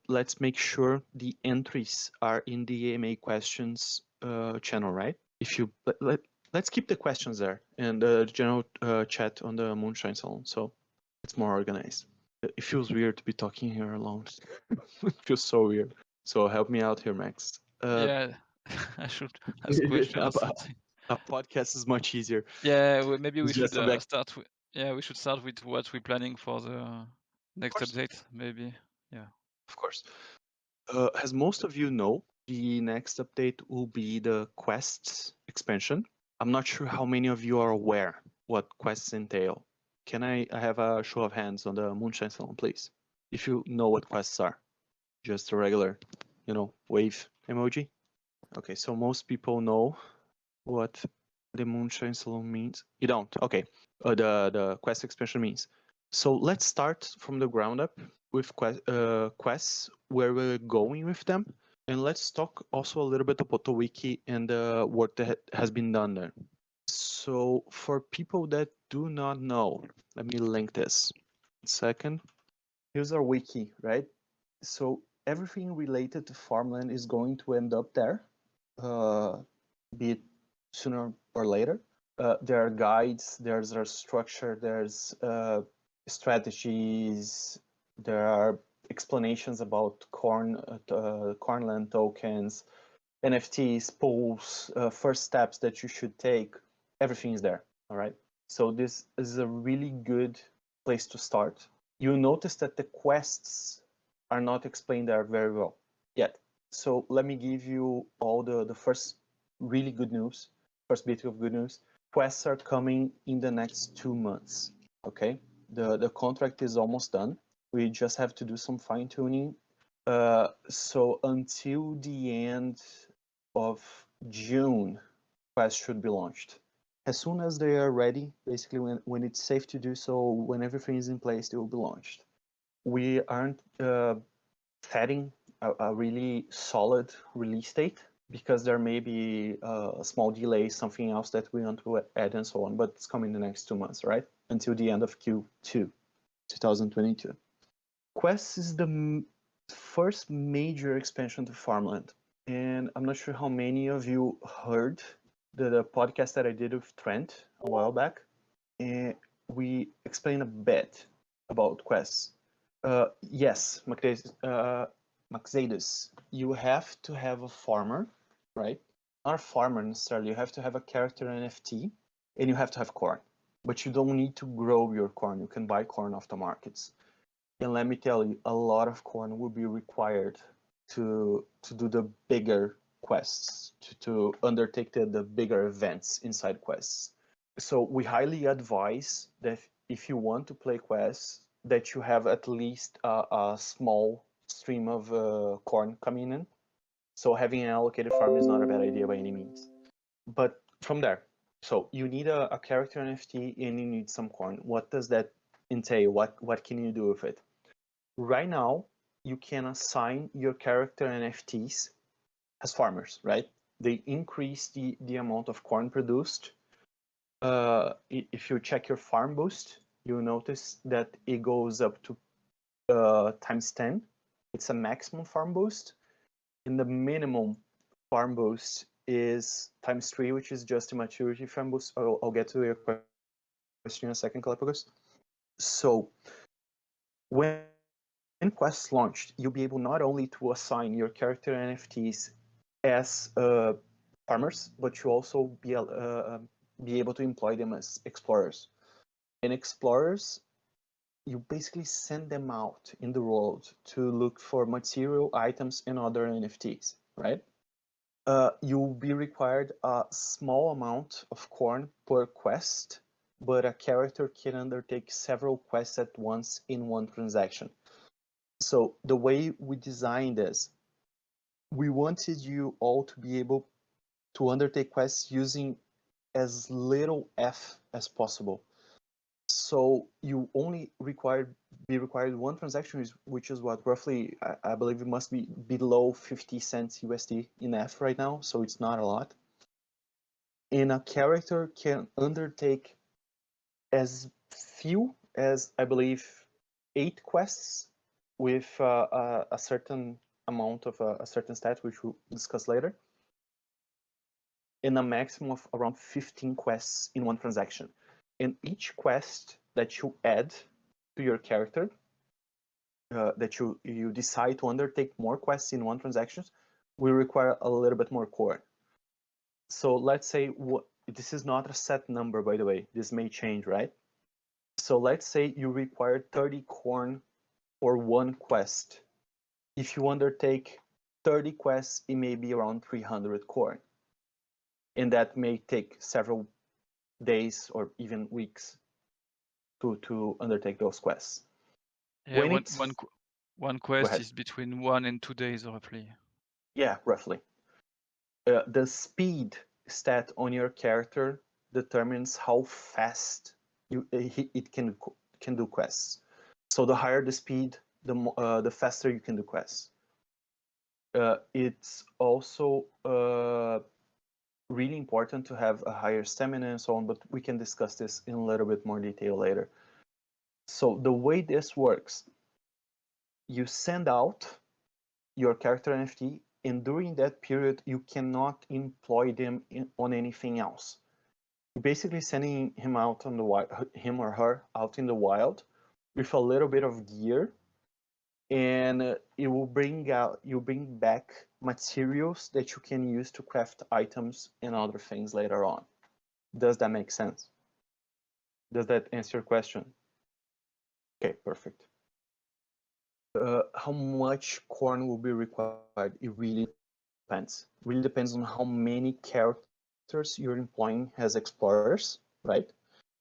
let's make sure the entries are in the AMA questions channel, right? If you let's keep the questions there and the general chat on the Moonshine Salon, so it's more organized. It feels weird to be talking here alone. It feels so weird. So help me out here, Max. Yeah, I should ask question a, or something. a podcast is much easier. Yeah, maybe we It's should just a back. start with. Yeah, we should start with what we're planning for the next Of course, update. Maybe. Yeah. of course. As most of you know, the next update will be the quests expansion. I'm not sure how many of you are aware what quests entail. Can I have a show of hands on the Moonshine Salon, please? If you know what quests are, just a regular, wave emoji. Okay, so most people know what the Moonshine Salon means. You don't? Okay. The quest expansion means. So let's start from the ground up with quests, where we're going with them. And let's talk also a little bit about the wiki and the work that has been done there. So for people that do not know, let me link this. 1 second. Here's our wiki, right? So everything related to farmland is going to end up there, be it sooner or later. There are guides, there's a structure, there's strategies, there are explanations about cornland tokens, NFTs, pools, first steps that you should take. Everything is there. All right. So this is a really good place to start. You'll notice that the quests are not explained there very well yet. So let me give you all the first really good news, first bit of good news. Quests are coming in the next 2 months. Okay. The contract is almost done. We just have to do some fine tuning. So until the end of June, quests should be launched. As soon as they are ready, basically when it's safe to do so, when everything is in place, they will be launched. We aren't setting a really solid release date because there may be a small delay, something else that we want to add and so on, but it's coming in the next 2 months, right? Until the end of Q2, 2022. Quest is the first major expansion to Farmland. And I'm not sure how many of you heard the podcast that I did with Trent a while back. And we explained a bit about quests. Yes, Maxadus, you have to have a farmer, right? Not a farmer necessarily. You have to have a character NFT, and you have to have corn. But you don't need to grow your corn. You can buy corn off the markets. And let me tell you, a lot of corn will be required to do the bigger quests, to undertake the bigger events inside quests. So we highly advise that if you want to play quests, that you have at least a small stream of corn coming in. So having an allocated farm is not a bad idea by any means. But from there, so you need a character NFT and you need some corn. What does that entail? What can you do with it? Right now, you can assign your character NFTs as farmers, right? They increase the amount of corn produced. If you check your farm boost, you'll notice that it goes up to times 10. It's a maximum farm boost. And the minimum farm boost is times 3, which is just a maturity farm boost. I'll get to your question in a second, Galapagos. So when Quest launched, you'll be able not only to assign your character NFTs as farmers, but you also be able to employ them as explorers. And explorers, you basically send them out in the world to look for material items and other NFTs, right? You'll be required a small amount of corn per quest, but a character can undertake several quests at once in one transaction. So the way we designed this, we wanted you all to be able to undertake quests using as little F as possible. So you only be required one transaction, which is what roughly I believe it must be below 50 cents USD in F right now, so it's not a lot. And a character can undertake as few as I believe 8 quests with a certain amount of a certain stat, which we'll discuss later, in a maximum of around 15 quests in one transaction. And each quest that you add to your character, that you decide to undertake more quests in one transaction, will require a little bit more core. So let's say this is not a set number, by the way. This may change, right? So let's say you require 30 corn for one quest. If you undertake 30 quests, it may be around 300 corn. And that may take several days or even weeks to undertake those quests. Yeah, When one quest is between 1 and 2 days roughly. Yeah, roughly. The speed stat on your character determines how fast it can do quests. So the higher the speed, the faster you can do quests. It's also really important to have a higher stamina and so on, but we can discuss this in a little bit more detail later. So the way this works, you send out your character NFT, and during that period, you cannot employ them on anything else. You're basically sending him out on him or her out in the wild with a little bit of gear, and it will bring back materials that you can use to craft items and other things later on. Does that make sense? Does that answer your question? Okay, perfect. How much corn will be required? It really depends. Really depends on how many characters you're employing as explorers, right?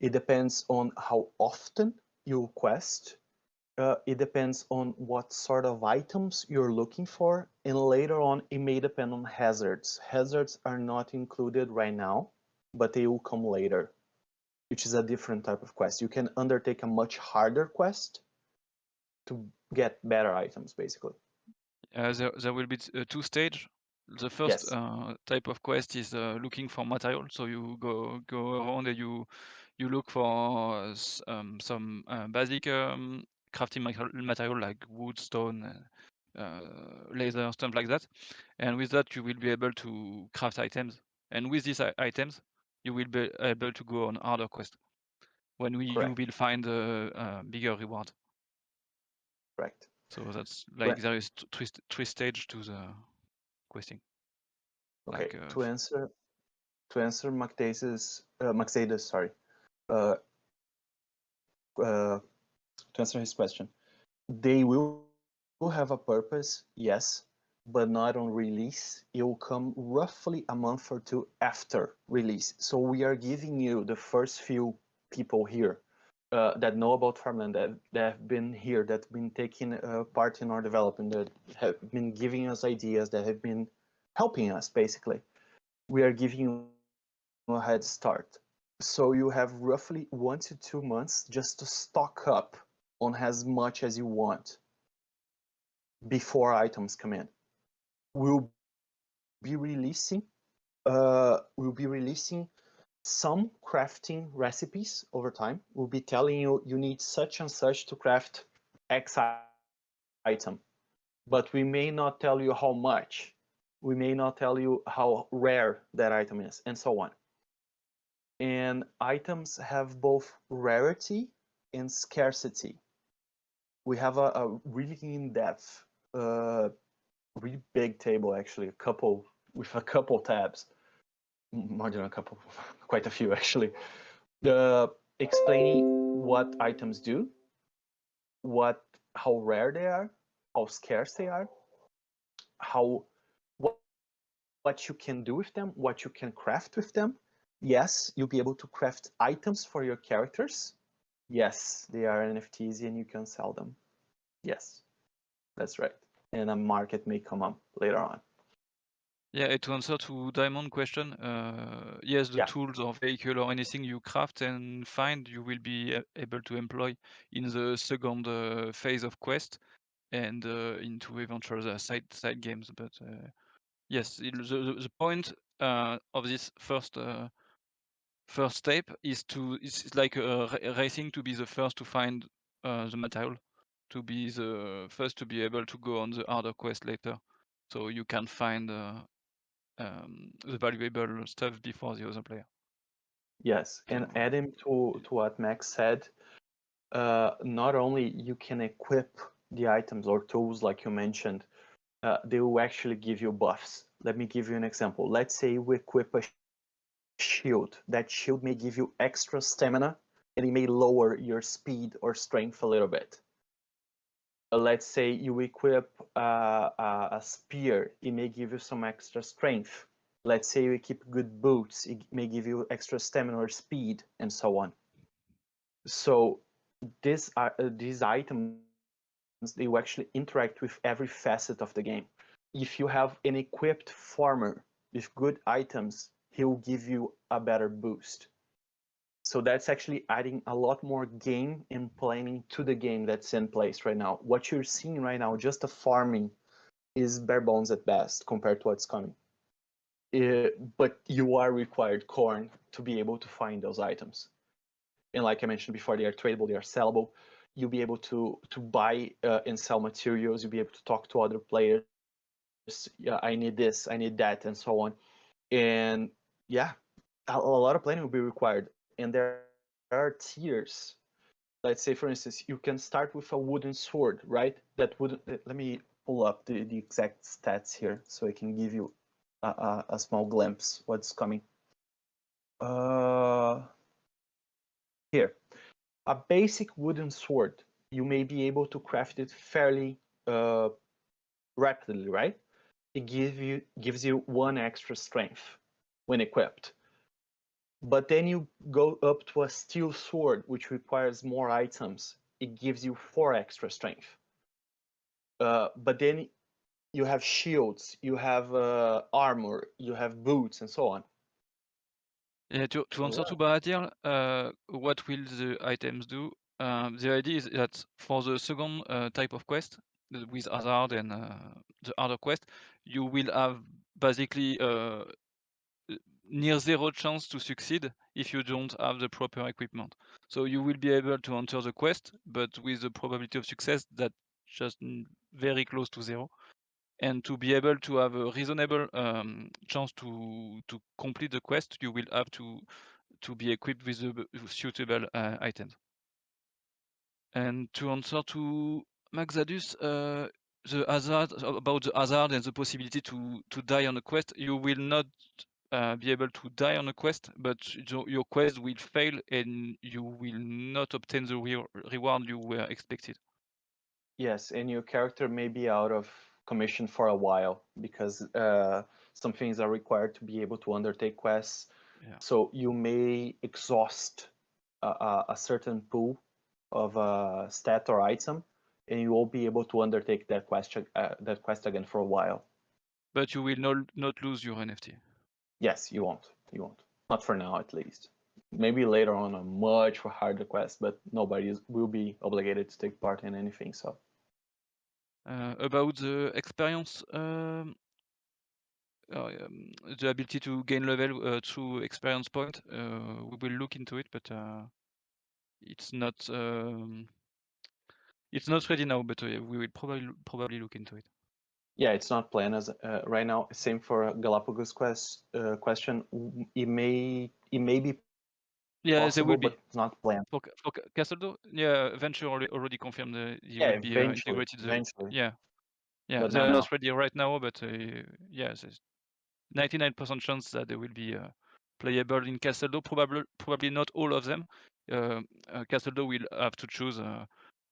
It depends on how often you quest. It depends on what sort of items you're looking for, and later on, it may depend on hazards. Hazards are not included right now, but they will come later, which is a different type of quest. You can undertake a much harder quest to get better items, basically. There will be 2 stage. The first Yes. type of quest is looking for material. So you go around and you look for some basic crafting material like wood, stone, laser, stuff like that. And with that, you will be able to craft items. And with these items, you will be able to go on harder quest when you Correct. will find a bigger reward. Correct. So that's like there is three stage to the questing. Okay. Like To answer Maxeda's, sorry. To answer his question, they will have a purpose, yes, but not on release. It will come roughly a month or two after release. So we are giving you the first few people here that know about Farmland, that have been here, that have been taking part in our development, that have been giving us ideas, that have been helping us, basically. We are giving you a head start. So you have roughly 1 to 2 months just to stock up on as much as you want before items come in. We'll be releasing some crafting recipes over time. We'll be telling you need such and such to craft X item, but we may not tell you how much. We may not tell you how rare that item is, and so on. And items have both rarity and scarcity. We have a really in-depth, really big table, actually, with a couple tabs, more than a couple, quite a few actually, explaining what items do, how rare they are, how scarce they are, how what you can do with them, what you can craft with them. Yes, you'll be able to craft items for your characters. Yes, they are NFTs and you can sell them. Yes, that's right. And a market may come up later on. Yeah, to answer to Diamond question, yes, the tools or vehicle or anything you craft and find, you will be able to employ in the second phase of quest and into eventual side games. But yes, the point of this first step is it's like racing to be the first to find the material to be the first to be able to go on the harder quest later, so you can find the valuable stuff before the other player. Yes, and adding to what Max said, not only you can equip the items or tools like you mentioned, they will actually give you buffs. Let me give you an example. Let's say we equip a shield. That shield may give you extra stamina, and it may lower your speed or strength a little bit. Let's say you equip a spear, it may give you some extra strength. Let's say you keep good boots, it may give you extra stamina or speed, and so on. So these items, they will actually interact with every facet of the game. If you have an equipped farmer with good items, he will give you a better boost. So that's actually adding a lot more game and planning to the game that's in place right now. What you're seeing right now, just a farming, is bare bones at best compared to what's coming. But you are required corn to be able to find those items. And like I mentioned before, they are tradable, they are sellable. You'll be able to buy and sell materials. You'll be able to talk to other players. Yeah, I need this, I need that, and so on. And yeah, a lot of planning will be required. And there are tiers. Let's say, for instance, you can start with a wooden sword, right? That would, let me pull up the exact stats here so I can give you a small glimpse what's coming. Here, a basic wooden sword, you may be able to craft it fairly rapidly, right? It gives you 1 extra strength when equipped. But then you go up to a steel sword, which requires more items. It gives you 4 extra strength. But then you have shields, you have armor, you have boots, and so on. Yeah, to answer to Baratir, what will the items do? The idea is that for the second type of quest, with hazard and the harder quest, you will have basically near zero chance to succeed if you don't have the proper equipment. So you will be able to enter the quest, but with the probability of success that just very close to zero. And to be able to have a reasonable chance to complete the quest, you will have to be equipped with the suitable items. And to answer to Maxadus, the hazard about the hazard and the possibility to die on a quest, you will not be able to die on a quest, but your quest will fail and you will not obtain the reward you were expected. Yes, and your character may be out of commission for a while because some things are required to be able to undertake quests. Yeah. So you may exhaust a certain pool of a stat or item, and you won't be able to undertake that quest again for a while. But you will not lose your NFT. Yes, you won't. You won't. Not for now, at least. Maybe later on a much harder quest, but nobody will be obligated to take part in anything. So about the experience, the ability to gain level through experience point, we will look into it, but it's not ready now. But we will probably look into it. yeah, it's not planned as right now. Same for Galapagos question. It may be Yeah, there will possible, be. but it's not planned. For Castldo, yeah, Venture already confirmed he Yeah, will be integrated. eventually, Yeah, but they not are now. not ready right now, but yeah, there's 99% chance that they will be playable in Castldo. Probably not all of them. Castldo will have to choose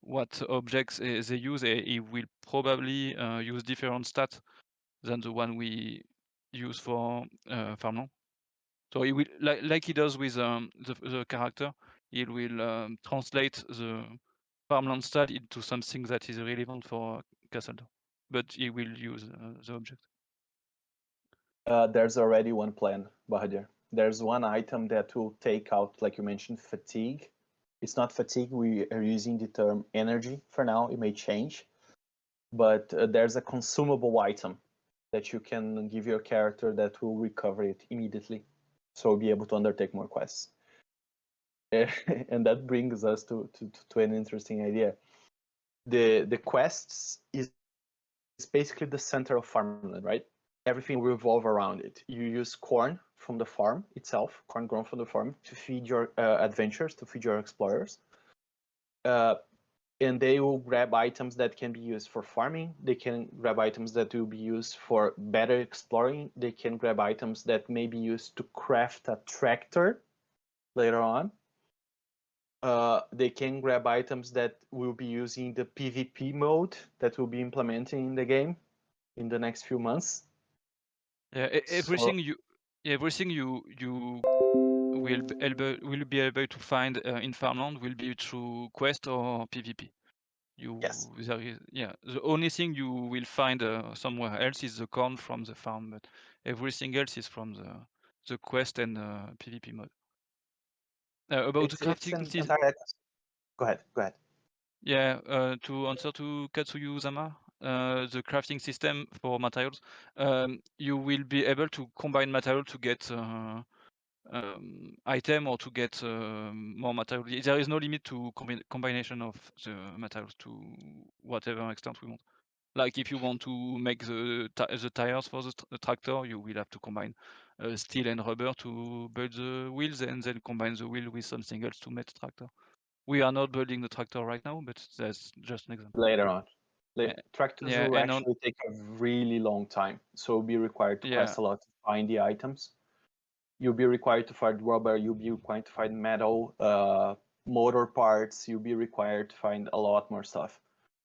what objects they use. He will probably use different stats than the one we use for Farmland. So he will, like he does with the character, he will translate the Farmland style into something that is relevant for Castldo, but he will use the object. There's already one plan, Bahadur. There's one item that will take out, like you mentioned, fatigue. It's not fatigue. We are using the term energy for now. It may change, but there's a consumable item that you can give your character that will recover it immediately, so be able to undertake more quests. And that brings us to an interesting idea. the quests is basically the center of Farmland, right? Everything will revolve around it. You use corn from the farm itself, corn grown from the farm, to feed your adventurers, to feed your explorers. And they will grab items that can be used for farming. They can grab items that will be used for better exploring. They can grab items that may be used to craft a tractor later on. They can grab items that will be using the PvP mode that will be implementing in the game in the next few months. Yeah, everything you will be able to find in Farmland will be through quest or PvP. Yes. The only thing you will find somewhere else is the corn from the farm, but everything else is from the quest and PvP mode. About the It's crafting an system, entire. Go ahead. yeah, to answer to Katsuyu-sama, the crafting system for materials, you will be able to combine material to get item or to get more material. There is no limit to combination of the materials to whatever extent we want. Like if you want to make the tires for the tractor, you will have to combine steel and rubber to build the wheels, and then combine the wheel with something else to make the tractor. We are not building the tractor right now, but that's just an example. Later on. Uh, Tractors yeah, will and on actually take a really long time. So you'll be required to yeah, quest a lot to find the items. You'll be required to find rubber, you'll be required to find metal, motor parts, you'll be required to find a lot more stuff.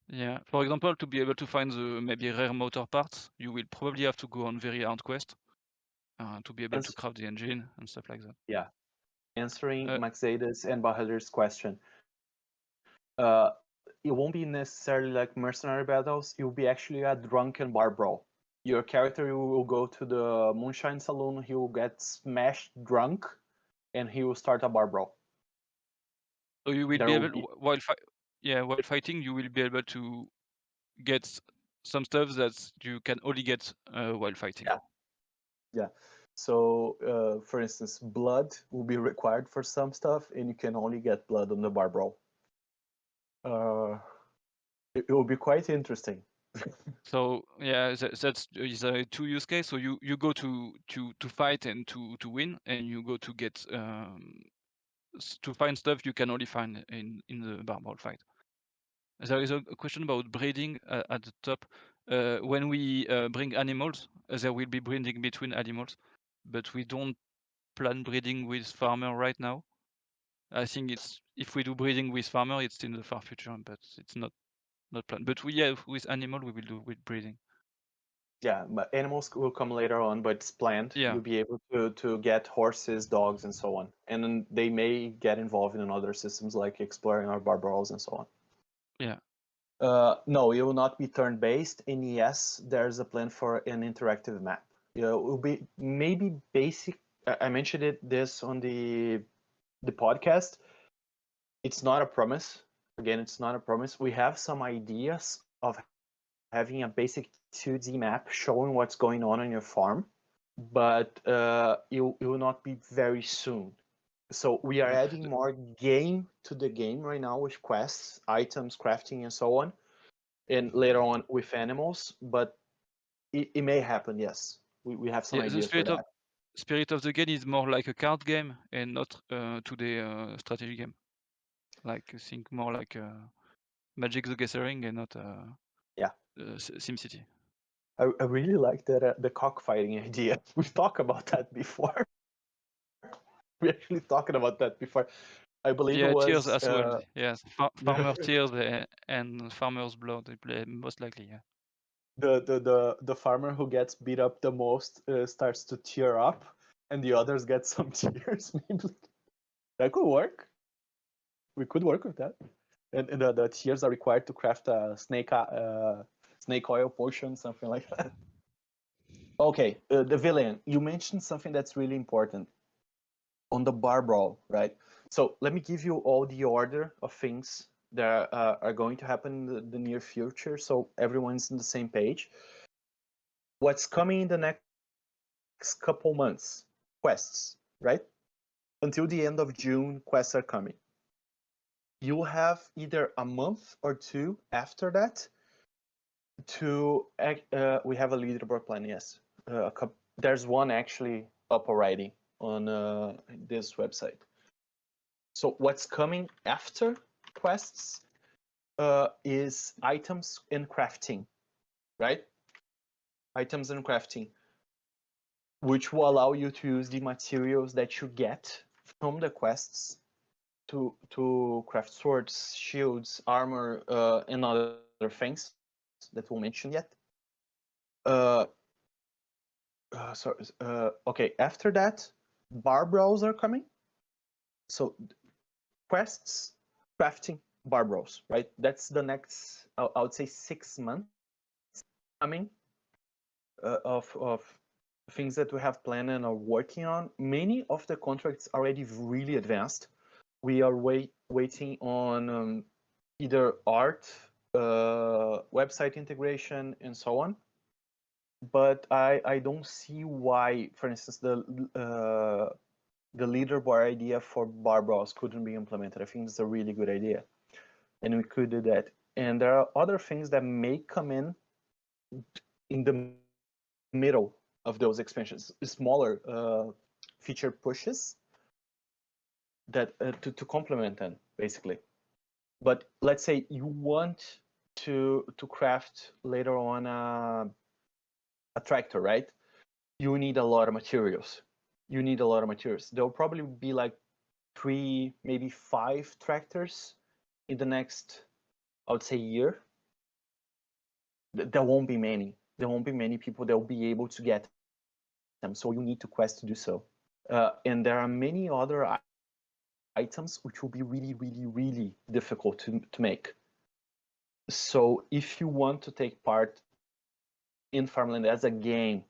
yeah. For example, to be able to find the maybe rare motor parts, you will probably have to go on very hard quest to be able to craft the engine and stuff like that. Yeah. Answering Uh, Maxada's and Bahadur's question, it won't be necessarily like mercenary battles. It will be actually a drunken bar brawl. Your character will go to the moonshine saloon. He will get smashed drunk, and he will start a bar brawl. so you will There be will able be while fighting, you will be able to get some stuff that you can only get while fighting. yeah. So, for instance, blood will be required for some stuff, and you can only get blood on the bar brawl. It will be quite interesting. So yeah, that's is a two use case. So you go to fight and to win, and you go to get to find stuff you can only find in the barbell fight. There is a question about breeding at the top. When we bring animals, there will be breeding between animals, but we don't plan breeding with farmer right now. I think it's if we do breeding with farmer, it's in the far future, but it's not planned. But with animal we will do with breeding. Yeah, but animals will come later on, but it's planned. Yeah. You'll be able to get horses, dogs, and so on. And then they may get involved in other systems like exploring our barbarals and so on. Yeah. No, it will not be turn-based. And yes, there's a plan for an interactive map. It will be maybe basic. I mentioned this on the podcast. It's not a promise. Again, it's not a promise. We have some ideas of having a basic 2D map showing what's going on your farm, but it will not be very soon. So we are adding more game to the game right now with quests, items, crafting, and so on, and later on with animals. But it may happen. Yes, we have some Yeah, the ideas for that. spirit of the game is more like a card game and not today strategy game. Like think more like Magic the Gathering and not Yeah, SimCity. I really like that the cockfighting idea. We've talked about that before. We actually talked about that before. I believe it Yeah, tears was as well. Yes, farmer tears and farmer's blood. They play most likely. Yeah. the farmer who gets beat up the most starts to tear up, and the others get some tears. Maybe that could work. We could work with that. And the tears are required to craft a snake oil potion, something like that. Okay, the villain. You mentioned something that's really important on the bar brawl, right? So let me give you all the order of things that are going to happen in the near future, so everyone's on the same page. What's coming in the next couple months? Quests, right? Until the end of June, quests are coming. you have either a month or two after that to we have a leaderboard plan. Yes, there's one actually up already on this website. So what's coming after quests is items and crafting, right? Items and crafting, which will allow you to use the materials that you get from the quests to craft swords, shields, armor, and other things that we'll mention yet. Okay, after that, barbells are coming. So quests, crafting, barbells, right? That's the next, I would say, 6 months coming of things that we have planned and are working on. Many of the contracts are already really advanced. We are waiting on either art, website integration, and so on. But I don't see why, for instance, the leaderboard idea for barbells couldn't be implemented. I think it's a really good idea, and we could do that. And there are other things that may come in the middle of those expansions, smaller feature pushes that to complement them, basically. But let's say you want to craft later on a tractor, right? You need a lot of materials. There'll probably be like 3, maybe 5 tractors in the next, I would say, year. There won't be many. There won't be many people that will be able to get them. So you need to quest to do so. And there are many other items which will be really, really, really difficult to make. So if you want to take part in Farmland as a game,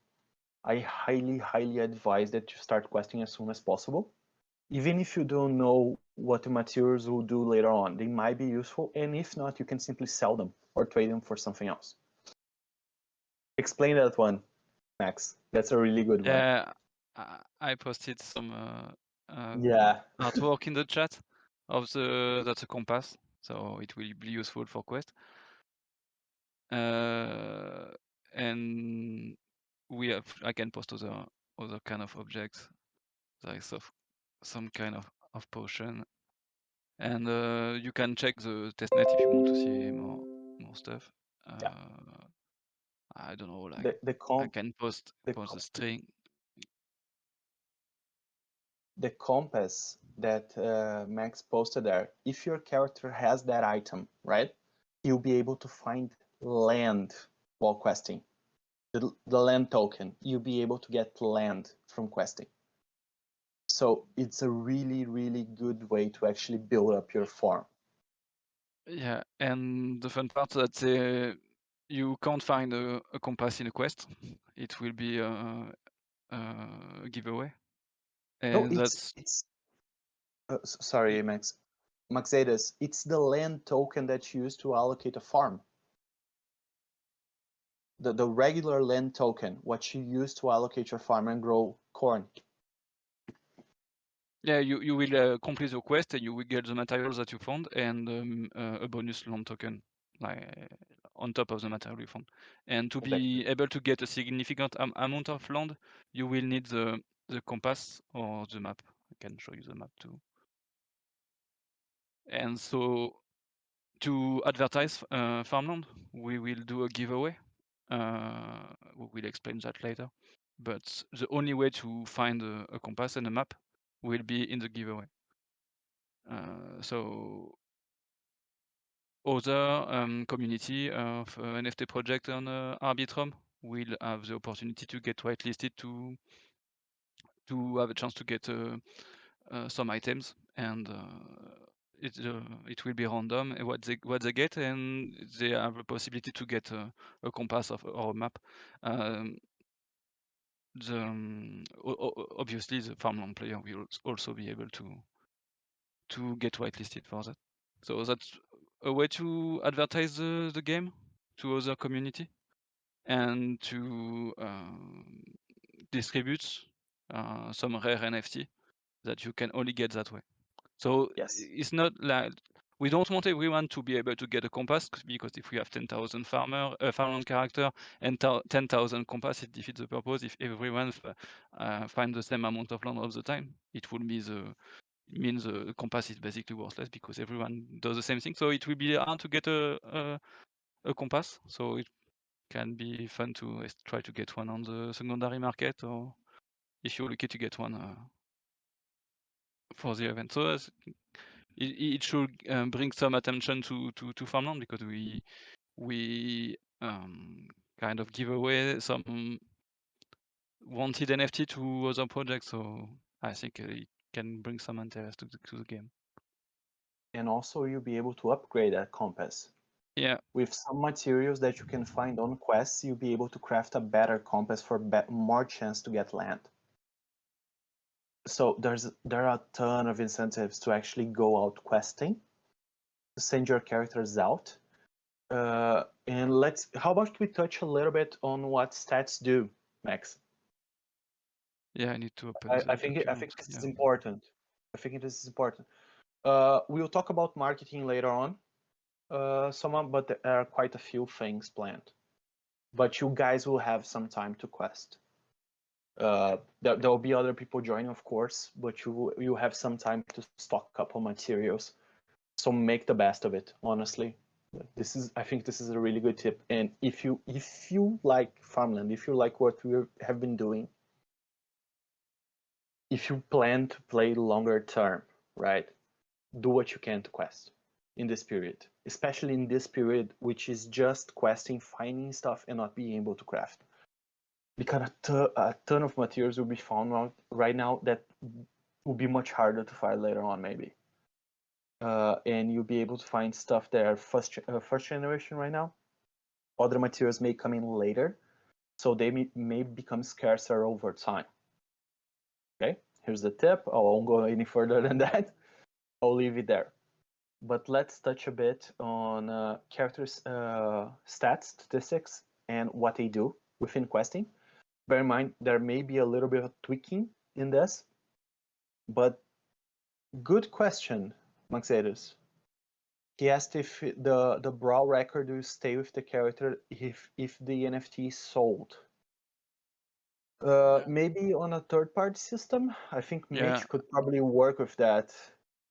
I highly, highly advise that you start questing as soon as possible. Even if you don't know what the materials will do later on, they might be useful. And if not, you can simply sell them or trade them for something else. Explain that one, Max. That's a really good one. Yeah, I posted some Yeah. artwork in the chat of that's a compass, so it will be useful for quest. And I can post other kind of objects. There is some kind of potion, and you can check the testnet if you want to see more stuff. I don't know, like I can post a string. The compass that Max posted there, if your character has that item, right, you'll be able to find land while questing. The land token, you'll be able to get land from questing. So it's a really, really good way to actually build up your farm. Yeah, and the fun part that you can't find a compass in a quest. It will be a giveaway. And No, it's sorry, Max. Maxedas, it's the land token that's used to allocate a farm. The regular land token, what you use to allocate your farm and grow corn. yeah, you will complete your quest and you will get the materials that you found and a bonus land token, like on top of the material you found. And to be able to get a significant amount of land, you will need the compass or the map. I can show you the map too. And so to advertise Farmland, we will do a giveaway. We will explain that later. But the only way to find a compass and a map will be in the giveaway. So other community of NFT project on Arbitrum will have the opportunity to get whitelisted to have a chance to get some items, and it will be random what they get, and they have a possibility to get a compass or a map. Obviously the Farmland player will also be able to get whitelisted for that. So that's a way to advertise the game to other community and to distribute some rare NFT that you can only get that way. So Yes. it's not like we don't want everyone to be able to get a compass, because if we have 10,000 farmland character and 10,000 compass, it defeats the purpose. If everyone find the same amount of land all the time, it will be means the compass is basically worthless because everyone does the same thing. So it will be hard to get a compass. So it can be fun to try to get one on the secondary market, or if you're lucky to get one for the event. So it should bring some attention to farmland, because we kind of give away some wanted NFT to other projects. So I think it can bring some interest to the game. And also you'll be able to upgrade that compass. Yeah. With some materials that you can find on quests, you'll be able to craft a better compass for more chance to get land. So there are a ton of incentives to actually go out questing, to send your characters out. And how about we touch a little bit on what stats do, Max? Yeah, I need to open I the think document. this Yeah. is important. I think this is important. We'll talk about marketing later on, but there are quite a few things planned. But you guys will have some time to quest. There will be other people joining, of course, but you have some time to stock up on materials. So make the best of it, honestly. I think this is a really good tip. And if you like Farmland, if you like what we have been doing, if you plan to play longer term, right, do what you can to quest in this period, especially in this period, which is just questing, finding stuff, and not being able to craft. Because a ton of materials will be found out right now that will be much harder to find later on, maybe. And you'll be able to find stuff that are first generation right now. Other materials may come in later, so they may become scarcer over time. Okay, here's the tip. I won't go any further than that. I'll leave it there. But let's touch a bit on characters' stats, statistics, and what they do within questing. Bear in mind, there may be a little bit of tweaking in this, but good question, Maxetus. He asked if the brawl record will stay with the character if the NFT is sold. Maybe on a third-party system. I think Mitch could probably work with that.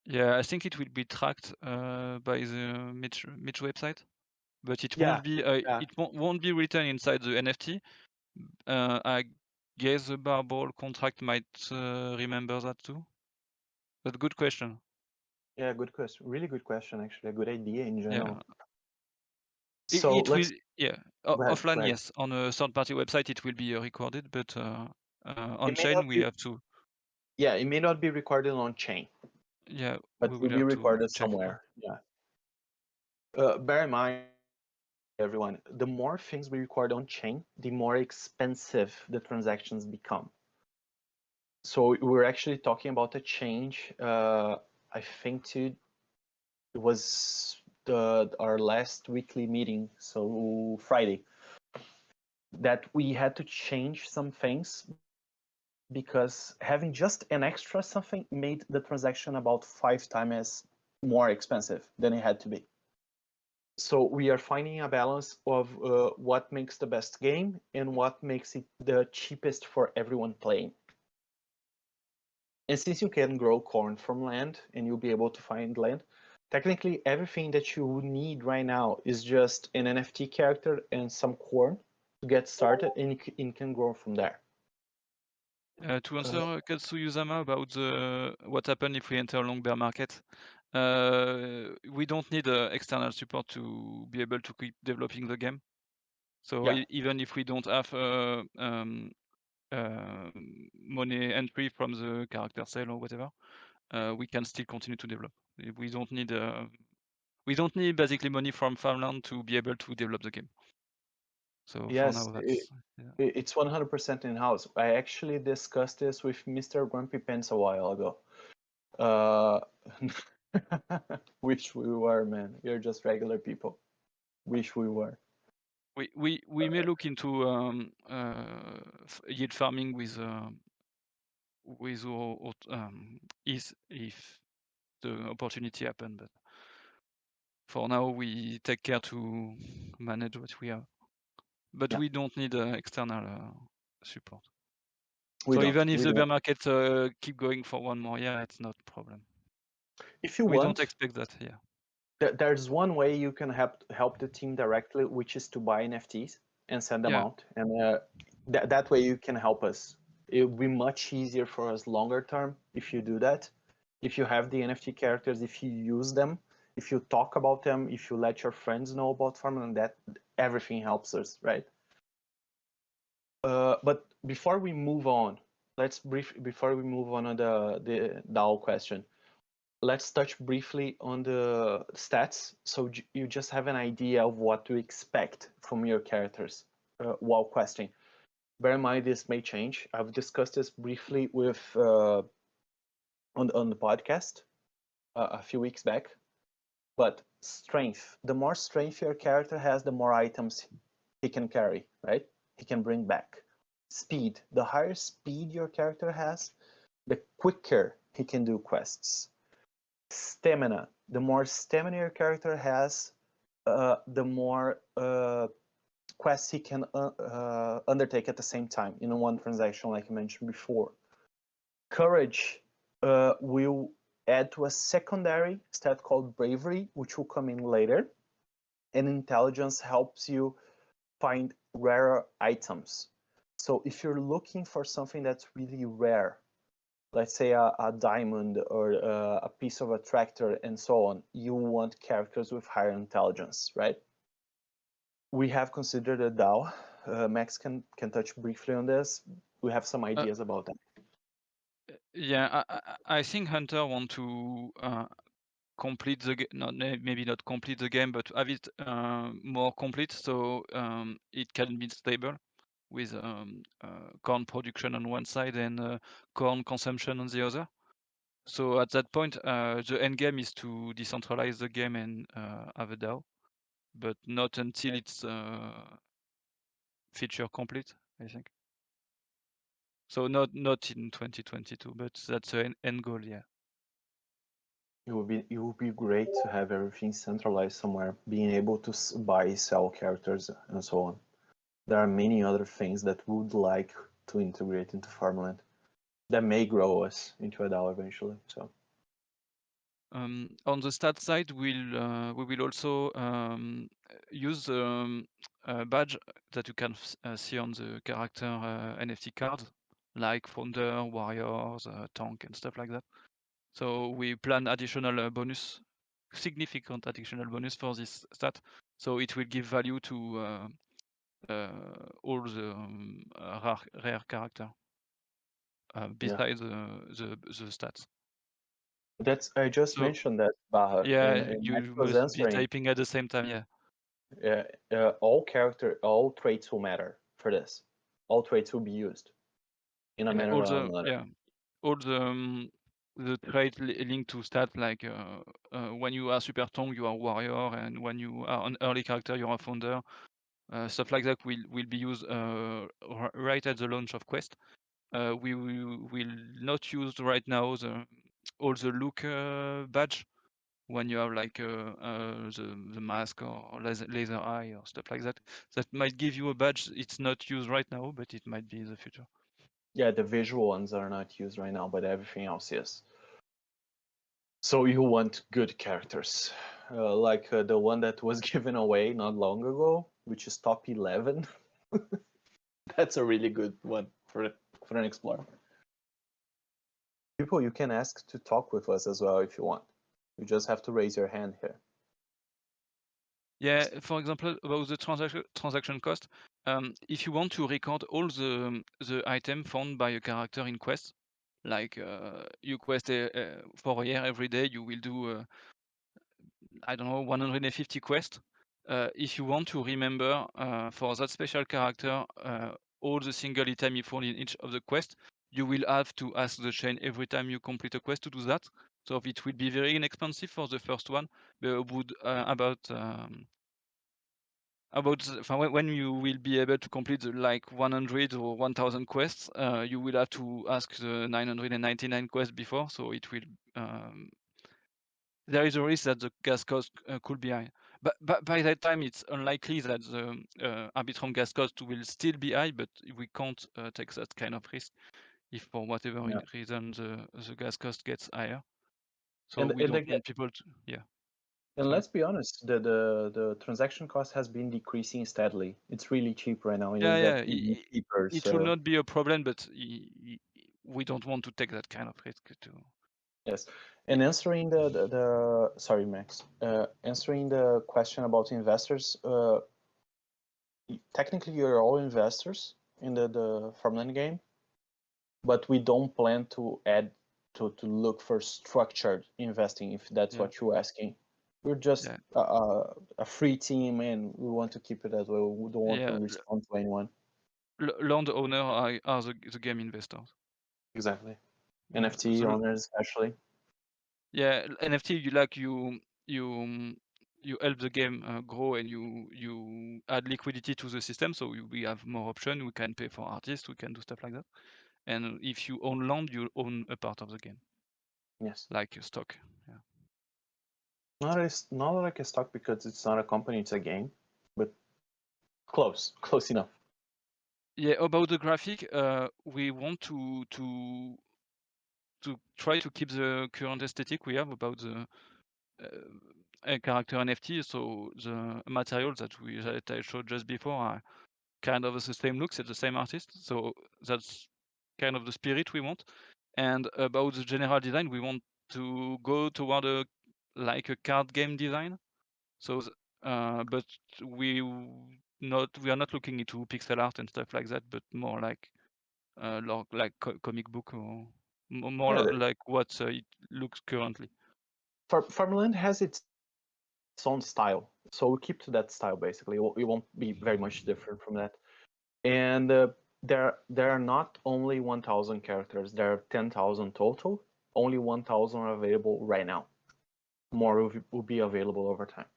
Yeah, I think it will be tracked by the Mitch website, but it won't be won't be written inside the NFT. I guess the Barball contract might remember that too. But good question. Yeah, good question. Really good question, actually. A good idea in general. Yeah. So it will, offline, right. yes. On a third-party website, it will be recorded, but on It may chain, not we be. have to. Yeah, it may not be recorded on chain. Yeah, But we will will be have to recorded check. somewhere. Yeah. Bear in mind, everyone, the more things we record on chain, the more expensive the transactions become. So we're actually talking about a change. I think it was our last weekly meeting, so Friday, that we had to change some things because having just an extra something made the transaction about 5 times more expensive than it had to be. So we are finding a balance of what makes the best game and what makes it the cheapest for everyone playing. And since you can grow corn from land and you'll be able to find land, technically everything that you need right now is just an NFT character and some corn to get started, and you can grow from there. To answer Katsuyuzama about what happened if we enter a long bear market, we don't need external support to be able to keep developing the game. So even if we don't have money entry from the character sale or whatever, we can still continue to develop. We don't need basically money from Farmland to be able to develop the game. So for now, that's it's 100% in-house. I actually discussed this with Mr. Grumpy Pants a while ago. Wish we were, man. We're just regular people. Wish we were. We may look into yield farming with if the opportunity happen, but for now we take care to manage what we have, but Yeah. we don't need external support. We So don't. even if We the don't. bear market keep going for one more year, it's not a problem. If you We don't want, expect that. Yeah. there's one way you can help the team directly, which is to buy NFTs and send them Yeah. out, and that way you can help us. It will be much easier for us longer term if you do that. If you have the NFT characters, if you use them, if you talk about them, if you let your friends know about Farmland, that everything helps us, right? But before we move on, before we move on the DAO question, let's touch briefly on the stats, so you just have an idea of what to expect from your characters while questing. Bear in mind this may change. I've discussed this briefly with on the podcast a few weeks back. But strength, the more strength your character has, the more items he can carry, right? He can bring back. Speed, the higher speed your character has, the quicker he can do quests. Stamina, the more stamina your character has, the more quests he can undertake at the same time in one transaction, like I mentioned before. Courage will add to a secondary stat called bravery, which will come in later. And intelligence helps you find rarer items. So if you're looking for something that's really rare, let's say a diamond or a piece of a tractor and so on, you want characters with higher intelligence, right? We have considered a DAO. Max can touch briefly on this. We have some ideas about that. Yeah, I think Hunter want to complete the maybe not complete the game, but have it more complete, so it can be stable with corn production on one side and corn consumption on the other. So at that point, the end game is to decentralize the game and have a DAO, but not until it's feature complete, I think. So not in 2022, but that's an end goal, yeah. It would be great to have everything centralized somewhere, being able to buy, sell characters, and so on. There are many other things that we would like to integrate into Farmland that may grow us into a DAO eventually. So on the stat side, we will also use a badge that you can see on the character NFT card, like Founder, Warriors, Tank, and stuff like that. So we plan additional bonus, significant additional bonus for this stat. So it will give value to all the rare character besides the stats. that's I just So mentioned that, Baha, yeah, and Max you was must be answering. typing at the same time. Yeah. All traits will matter for this. All traits will be used in a Yeah, manner or another. all the trait linked to stats, like when you are super strong, you are warrior, and when you are an early character, you are founder. Stuff like that will be used right at the launch of quest. We will not use right now all the look badge when you have like the mask or laser eye or stuff like that. That might give you a badge. It's not used right now, but it might be in the future. Yeah, the visual ones are not used right now, but everything else is. So you want good characters, like the one that was given away not long ago, which is top 11. That's a really good one for an explorer. People, you can ask to talk with us as well if you want. You just have to raise your hand here. Yeah, for example, about the transaction cost, if you want to record all the item found by a character in quest, like you quest for a year every day, you will do I don't know 150 quests. If you want to remember for that special character all the single item you found in each of the quests, you will have to ask the chain every time you complete a quest to do that. So it will be very inexpensive for the first one, but would when you will be able to complete like 100 or 1000 quests, you will have to ask the 999 quests before, so it will there is a risk that the gas cost could be high. But by that time, it's unlikely that the Arbitrum gas cost will still be high, but we can't take that kind of risk if for whatever reason the gas cost gets higher. So we don't want people to, And let's be honest, the transaction cost has been decreasing steadily. It's really cheap right now. It should not be a problem, but we don't want to take that kind of risk too. Yes, and answering the sorry, Max. Answering the question about investors. Technically, you're all investors in the Farmland game, but we don't plan to add to look for structured investing if that's what you're asking. We're just a free team, and we want to keep it that way. We don't want to respond to anyone. Landowner are the game investors. Exactly. NFT owners, especially. Yeah, NFT, you help the game grow, and you add liquidity to the system, so we have more options. We can pay for artists, we can do stuff like that. And if you own land, you own a part of the game. Yes. Like a stock. Yeah. Not like a stock because it's not a company, it's a game, but close enough. Yeah, about the graphic, we want to try to keep the current aesthetic we have about the character NFT. So the materials that I showed just before are kind of the same looks, it's the same artist. So that's kind of the spirit we want. And about the general design, we want to go toward a card game design. So, but we are not looking into pixel art and stuff like that, but more like comic book, or more like what it looks currently. Farmland has its own style, so we keep to that style basically. It won't be very much different from that. And there are not only 1,000 characters. There are 10,000 total. Only 1,000 are available right now. More will be available over time.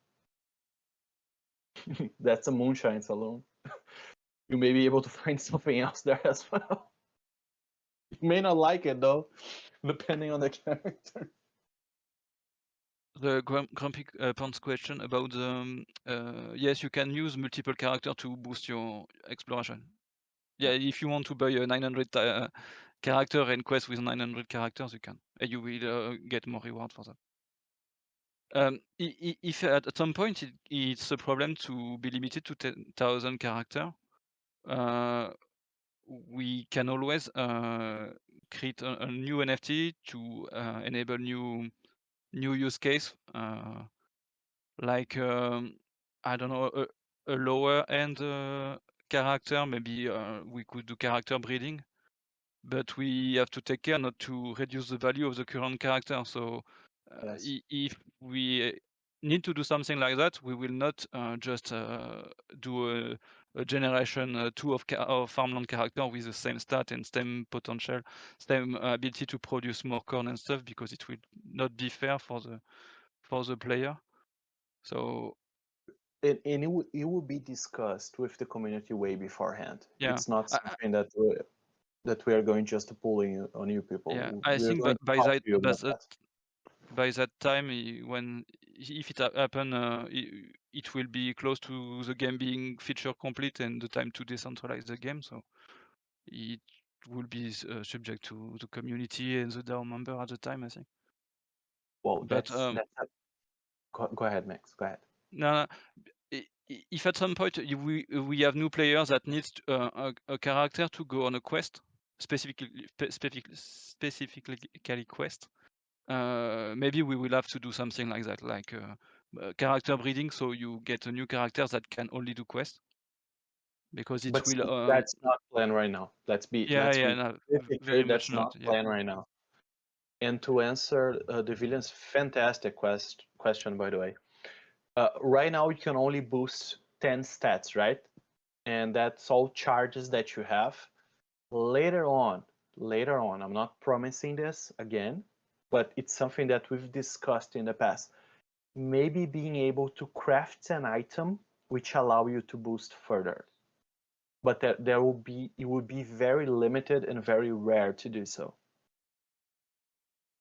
That's a moonshine saloon. You may be able to find something else there as well. You may not like it though, depending on the character. The Grumpy Pants question about yes, you can use multiple characters to boost your exploration. Yeah, if you want to buy a 900 character and quest with 900 characters, you can. And you will get more reward for that. If at some point it's a problem to be limited to 10,000 character, we can always create a new NFT to enable new use case, like I don't know, a lower end character. Maybe we could do character breeding, but we have to take care not to reduce the value of the current character. So if we need to do something like that, we will not just do a generation 2 of Farmland character with the same stat and same potential, same ability to produce more corn and stuff, because it will not be fair for the player. So and it will be discussed with the community way beforehand. Yeah. It's not something that we are going just to pull in on you people. Yeah, I think by that time, when if it happen, it will be close to the game being feature complete and the time to decentralize the game. So it will be subject to the community and the DAO member at the time, I think. Well, go ahead, Max. Go ahead. No, if at some point we have new players that needs a character to go on a quest, specifically quest, maybe we will have to do something like that, like character breeding, so you get a new character that can only do quests, because it will. That's not planned right now. Let's be very that's much not planned right now. And to answer the villain's fantastic question, by the way, right now you can only boost 10 stats, right? And that's all charges that you have. Later on, I'm not promising this again, but it's something that we've discussed in the past. Maybe being able to craft an item which allow you to boost further. But it will be very limited and very rare to do so.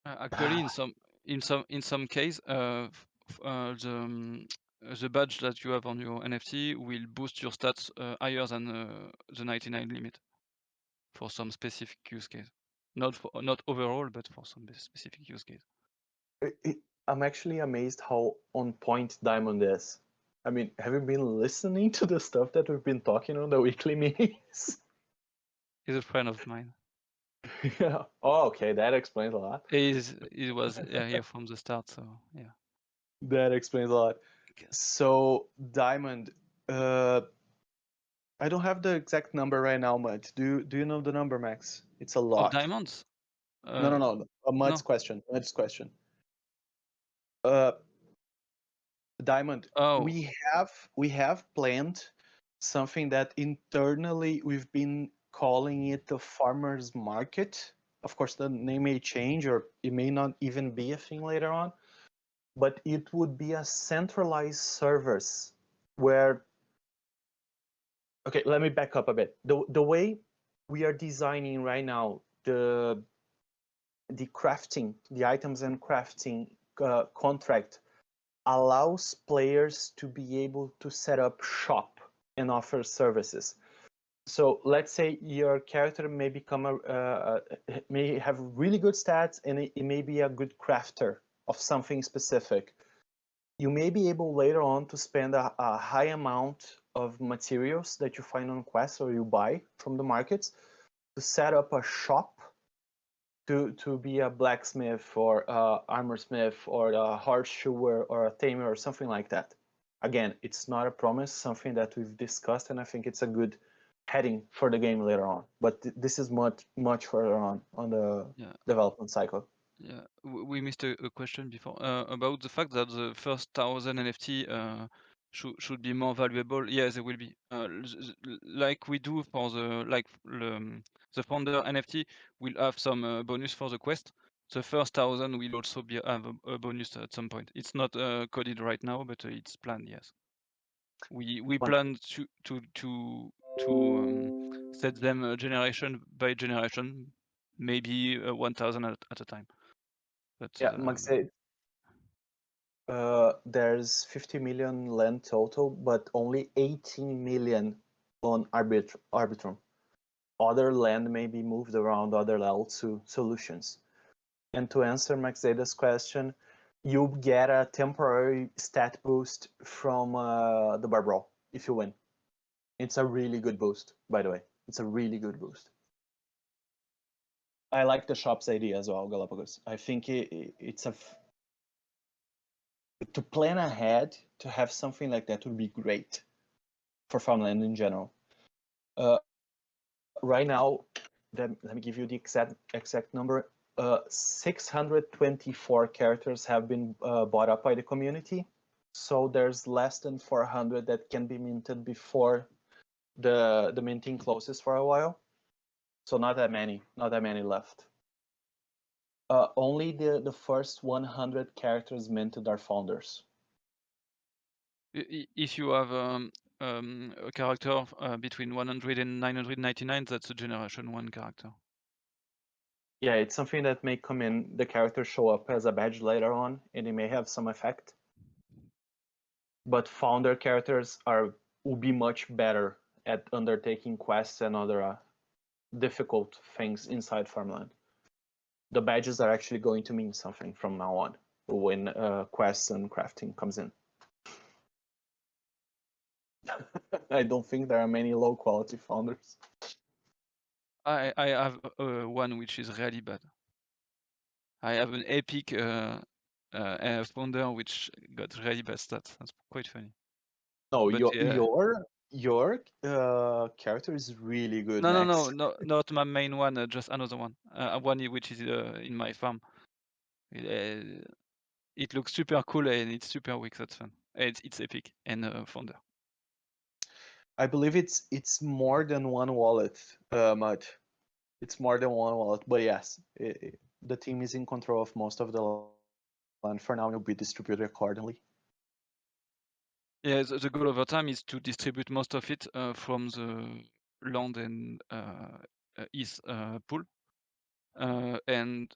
Actually, in some case, the badge that you have on your NFT will boost your stats higher than the 99 limit for some specific use case. Not overall, but for some specific use case. I'm actually amazed how on point Diamond is. I mean, have you been listening to the stuff that we've been talking on the weekly meetings? He's a friend of mine. Yeah. Oh, okay. That explains a lot. He was here from the start, so yeah. That explains a lot. So Diamond, I don't have the exact number right now, Mud. Do you know the number, Max? It's a lot. Of diamonds? No. Mud's No. question. Diamond. Oh. We have planned something that internally we've been calling it the farmers market. Of course, the name may change, or it may not even be a thing later on. But it would be a centralized service where. Okay, let me back up a bit. The way we are designing right now the crafting, the items and crafting contract allows players to be able to set up shop and offer services. So let's say your character may become may have really good stats and it may be a good crafter of something specific. You may be able later on to spend a high amount of materials that you find on quests or you buy from the markets to set up a shop to be a blacksmith or a armorsmith or a horseshoer or a tamer or something like that. Again, it's not a promise, something that we've discussed, and I think it's a good heading for the game later on. But this is much further on the development cycle. Yeah, we missed a question before about the fact that the first 1,000 NFT should be more valuable. Yes, they will be. Like we do for the founder NFT will have some bonus for the quest. The first 1,000 will also have a bonus at some point. It's not coded right now, but it's planned. Yes, we plan to set them generation by generation, maybe 1,000 at a time. But yeah, Max said there's 50 million land total, but only 18 million on Arbitrum. Other land may be moved around other L2 solutions. And to answer Max Zeta's question, you get a temporary stat boost from the Barbaro if you win. It's a really good boost, by the way. It's a really good boost. I like the shop's idea as well, Galapagos. I think it's to plan ahead to have something like that would be great for farmland in general. Right now, let me give you the exact number. 624 characters have been bought up by the community. So there's less than 400 that can be minted before the minting closes for a while. So not that many left. Only the first 100 characters minted are founders. If you have a character between 100 and 999, that's a generation 1 character. Yeah, it's something that may come in. The characters show up as a badge later on, and it may have some effect. But founder characters will be much better at undertaking quests and other difficult things inside Farmland. The badges are actually going to mean something from now on when quests and crafting comes in. I don't think there are many low quality founders. I have one which is really bad. I have an epic founder which got really bad stats. That's quite funny. No, But your character is really good. No, not my main one. Just another one. One which is in my farm. It looks super cool and it's super weak. That's fun. It's epic and founder. I believe it's more than one wallet, Mud. It's more than one wallet, but yes, the team is in control of most of the land for now. It will be distributed accordingly. Yeah, the goal over time is to distribute most of it from the land and East pool and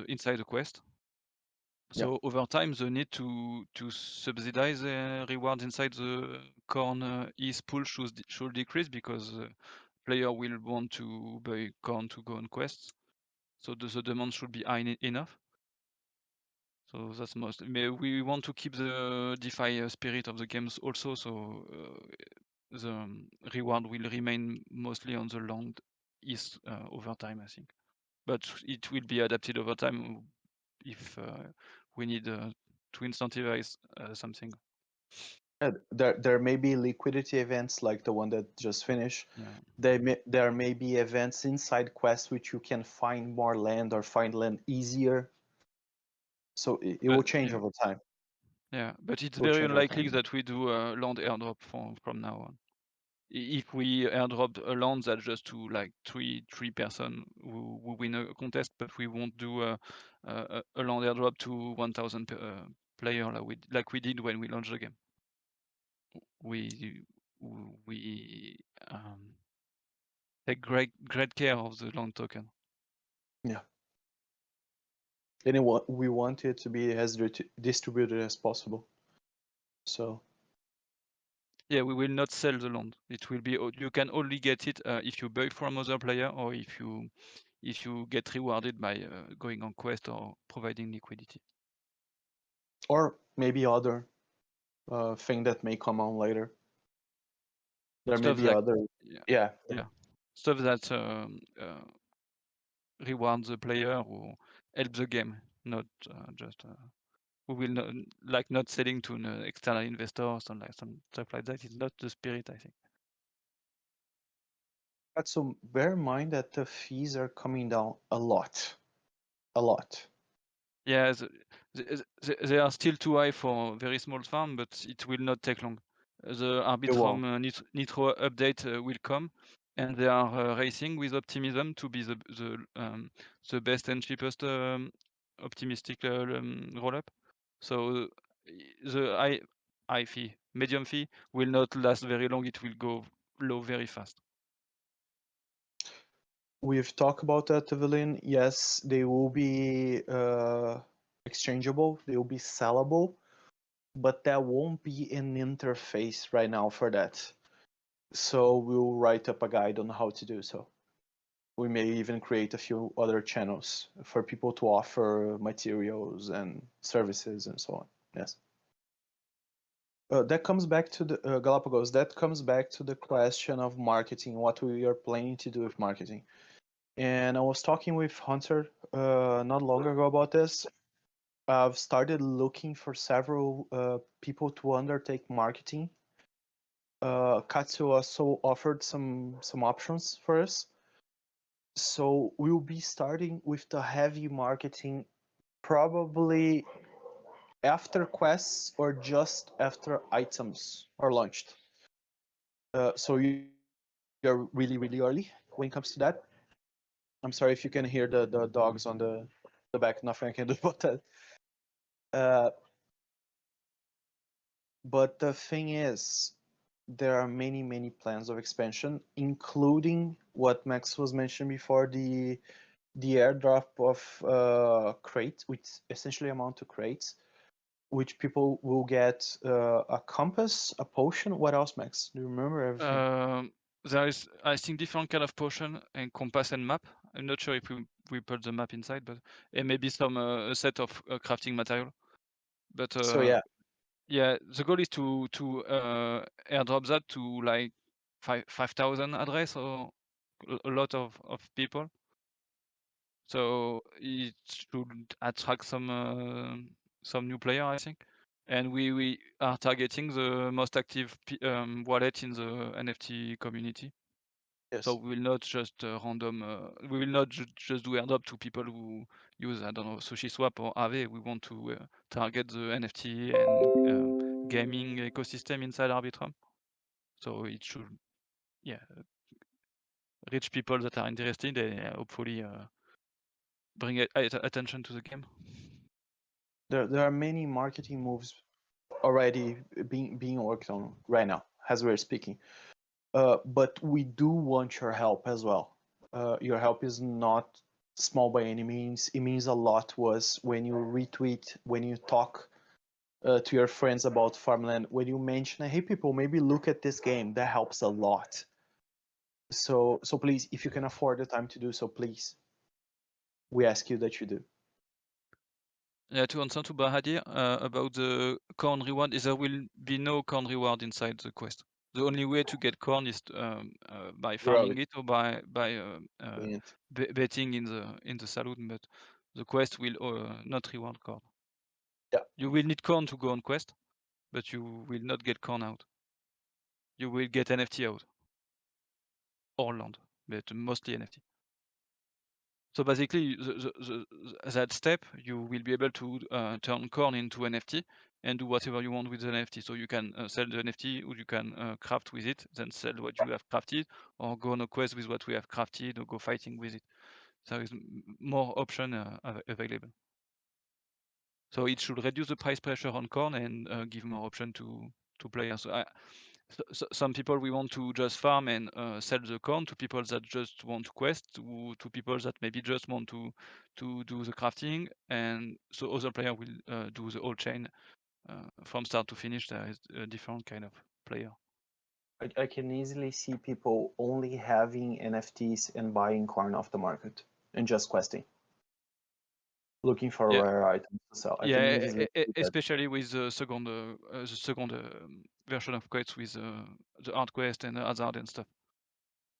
inside the quest. So over time, the need to subsidize rewards inside the corn is pool should decrease because player will want to buy corn to go on quests. So the demand should be high enough. So that's most. We want to keep the DeFi spirit of the games also. So the reward will remain mostly on the long is over time, I think. But it will be adapted over time if we need to incentivize something. There may be liquidity events like the one that just finished. Yeah. There may be events inside quests which you can find more land or find land easier. So it will change over time. Yeah, but it's It will very change over unlikely time. that we do a land airdrop from now on. If we airdrop a land that's just to like three person who win a contest, but we won't do a land airdrop to 1,000 player like we did when we launched the game. We take great care of the land token. Yeah. And we want it to be as distributed as possible. So Yeah, we will not sell the land. It will be you can only get it if you buy from other player or if you get rewarded by going on quest or providing liquidity. or maybe other thing that may come on later. There may Stuff be like other. Yeah. stuff that rewards the player or help the game, not just. We will not selling to an external investor or some stuff like that. It's not the spirit, I think. But so bear in mind that the fees are coming down a lot. A lot. Yeah, they are still too high for very small farm, but it will not take long. The Arbitrum Nitro update will come, and they are racing with optimism to be the best and cheapest optimistic rollup. So the high fee, medium fee will not last very long. It will go low very fast. We've talked about that, Evelyn. Yes, they will be exchangeable. They will be sellable, but there won't be an interface right now for that. So we'll write up a guide on how to do so. We may even create a few other channels for people to offer materials and services and so on. Yes. That comes back to the Galapagos. That comes back to the question of marketing, what we are planning to do with marketing. And I was talking with Hunter not long ago about this. I've started looking for several people to undertake marketing. Katsu also offered some options for us. So we'll be starting with the heavy marketing probably after quests or just after items are launched. So you're really, really early when it comes to that. I'm sorry if you can hear the dogs on the back. Nothing I can do about that. But the thing is, there are many, many plans of expansion, including what Max was mentioning before, the airdrop of crates, which essentially amount to crates, which people will get a compass, a potion. What else, Max? Do you remember everything? There is, I think, different kind of potion and compass and map. I'm not sure if we put the map inside, but and maybe some a set of crafting material. But So yeah, yeah, the goal is to airdrop that to like 5,000 address or a lot of people. So it should attract some new player, I think. And we are targeting the most active wallet in the NFT community. yes. So we will not just random. We will not just do airdrop to people who use, I don't know, SushiSwap or Aave. We want to target the NFT and gaming ecosystem inside Arbitrum. So it should, yeah, reach people that are interested and hopefully bring attention to the game. There are many marketing moves already being worked on right now as we're speaking. But we do want your help as well. Your help is not small by any means. It means a lot was when you retweet, when you talk to your friends about Farmland, when you mention, hey people, maybe look at this game. That helps a lot. So please, if you can afford the time to do so, please, we ask you that you do. Yeah, to answer to Bahadir about the corn reward, is there will be no corn reward inside the quest. The only way to get corn is by farming it or by betting in the saloon, but the quest will not reward corn. Yeah. You will need corn to go on quest, but you will not get corn out. You will get NFT out or land, but mostly NFT. So basically, that step, you will be able to turn corn into NFT and do whatever you want with the NFT. So you can sell the NFT, or you can craft with it, then sell what you have crafted, or go on a quest with what we have crafted, or go fighting with it. There is more option available. So it should reduce the price pressure on corn and give more option to players. So some people we want to just farm and sell the corn, to people that just want to quest, to people that maybe just want to do the crafting, and so other player will do the whole chain from start to finish. There is a different kind of player. I can easily see people only having NFTs and buying corn off the market and just questing, looking for rare items to sell. I can easily see that. Especially with the second version of quests with the hard quest and hazard and stuff.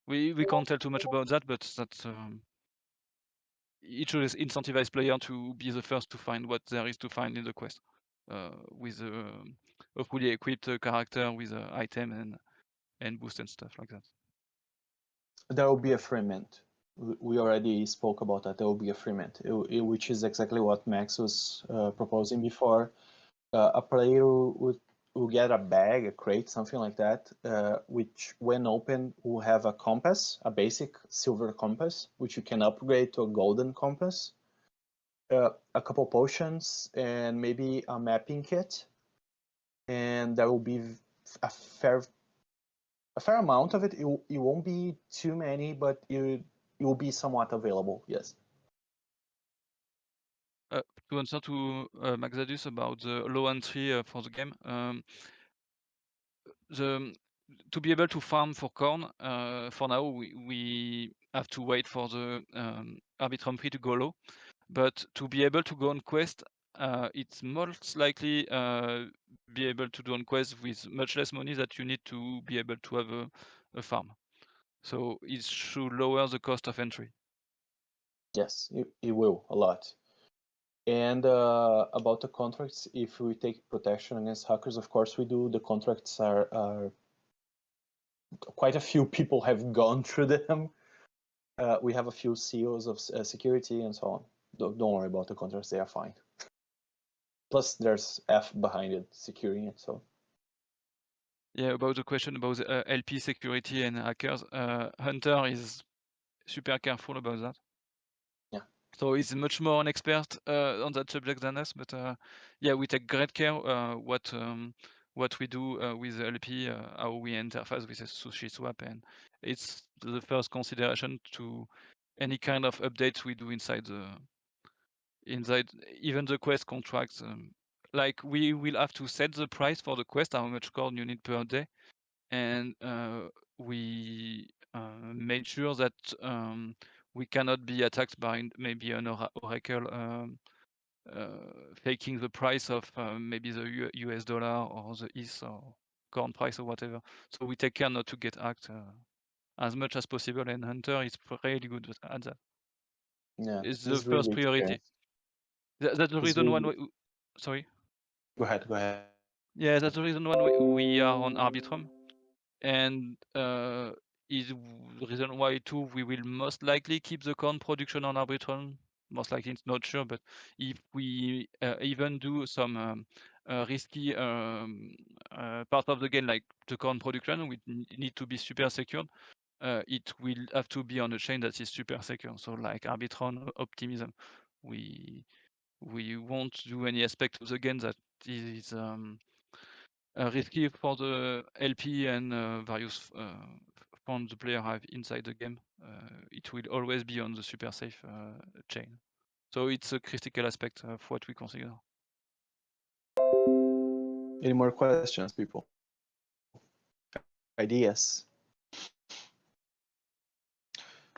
We can't tell too much about that, but that's it should incentivize player to be the first to find what there is to find in the quest with a fully equipped character with item and boost and stuff like that. There will be a free mint. We already spoke about that. There will be a free mint, which is exactly what Max was proposing before. A player will get a bag, a crate, something like that, which when open will have a compass, a basic silver compass, which you can upgrade to a golden compass, a couple potions, and maybe a mapping kit. And there will be a fair amount of it. It won't be too many, but it will be somewhat available. Yes. To answer to Maxadus about the low entry for the game, to be able to farm for corn, for now we have to wait for the Arbitrum fee to go low. But to be able to go on quest, it's most likely be able to do on quest with much less money that you need to be able to have a farm. So it should lower the cost of entry. Yes, it will a lot. And about the contracts, if we take protection against hackers, of course we do. The contracts are quite a few people have gone through them. We have a few CEOs of security and so on. Don't worry about the contracts; they are fine. Plus, there's F behind it, securing it. So. Yeah, about the question about the LP security and hackers, Hunter is super careful about that. Yeah. So he's much more an expert on that subject than us. But yeah, we take great care what we do with the LP, how we interface with a sushi swap, and it's the first consideration to any kind of updates we do inside even the quest contracts. Like we will have to set the price for the quest, how much corn you need per day, and we made sure that we cannot be attacked by maybe an oracle faking the price of maybe the US dollar or the ETH or corn price or whatever. So we take care not to get hacked as much as possible, and Hunter is really good at that. Yeah, It's the he's first really priority. experienced. That's the He's reason why really. sorry. Go ahead. Go ahead. Yeah, that's the reason why we are on Arbitrum. And is the reason why too we will most likely keep the corn production on Arbitrum. Most likely, it's not sure, but if we even do some risky part of the game, like the corn production, we need to be super secure. It will have to be on a chain that is super secure. So like Arbitrum optimism, we won't do any aspect of the game that is risky for the LP and various points the player have inside the game, it will always be on the super safe chain. So it's a critical aspect of what we consider. Any more questions, people? Ideas?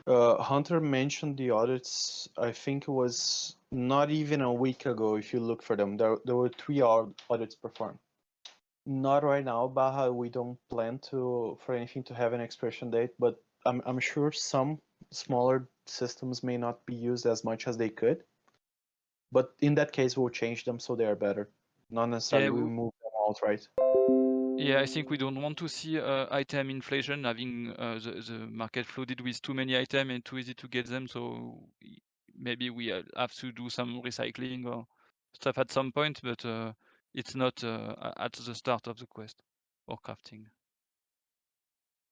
Hunter mentioned the audits. I think it was not even a week ago. If you look for them, there were 3 audits performed. Not right now, Baja. We don't plan for anything to have an expiration date, but I'm sure some smaller systems may not be used as much as they could. But in that case, we'll change them so they are better. Not necessarily Yeah, remove them outright. Yeah, I think we don't want to see item inflation, having the market flooded with too many items and too easy to get them. So maybe we have to do some recycling or stuff at some point, but it's not at the start of the quest or crafting.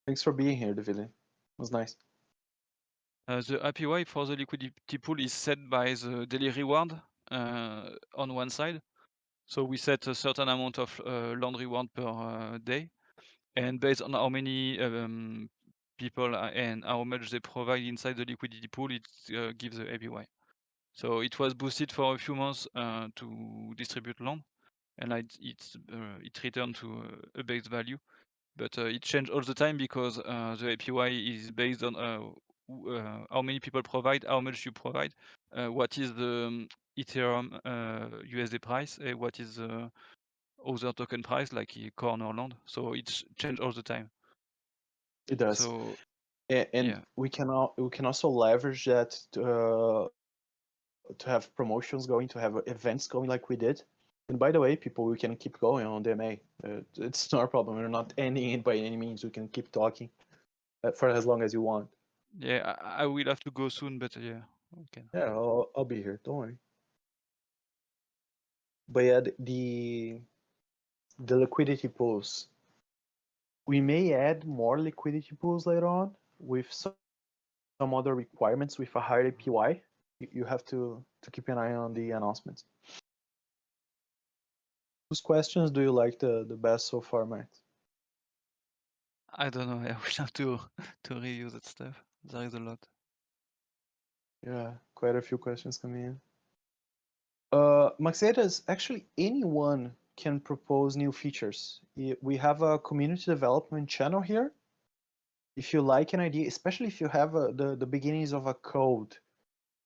Thanks for being here, Davide. It was nice. The APY for the liquidity pool is set by the daily reward on one side. So we set a certain amount of land reward per day. And based on how many people and how much they provide inside the liquidity pool, it gives the APY. So it was boosted for a few months to distribute land, and it returned to a base value. But it changed all the time because the APY is based on how many people provide, how much you provide, what is the Ethereum USD price, what is the other token price like corn or land. So it's changed all the time. It does. So And yeah, we can also leverage that to have promotions going, to have events going like we did. And by the way, people, we can keep going on DMA. It's not a problem. We're not ending it by any means. We can keep talking for as long as you want. yeah, I will have to go soon, but yeah, okay. Yeah, I'll be here. Don't worry. But yeah, the liquidity pools. We may add more liquidity pools later on with some other requirements with a higher APY. You have to keep an eye on the announcements. Whose questions do you like the best so far, Matt? I don't know. I will have to review that stuff. There is a lot. Yeah, quite a few questions coming in. Maxetas, actually anyone can propose new features. We have a community development channel here. If you like an idea, especially if you have the beginnings of a code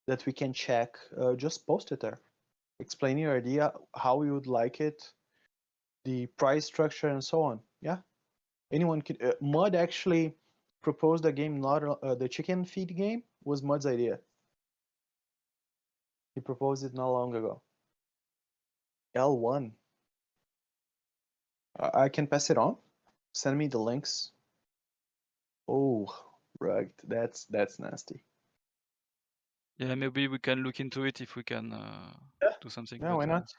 that we can check, just post it there. Explain your idea, how you would like it, the price structure, and so on. Yeah, anyone could. Mud actually proposed a game, not the chicken feed game was Mud's idea. He proposed it not long ago. L1. I can pass it on. Send me the links. Oh, rugged. That's nasty. Yeah, maybe we can look into it if we can Yeah. do something. Yeah, But why not?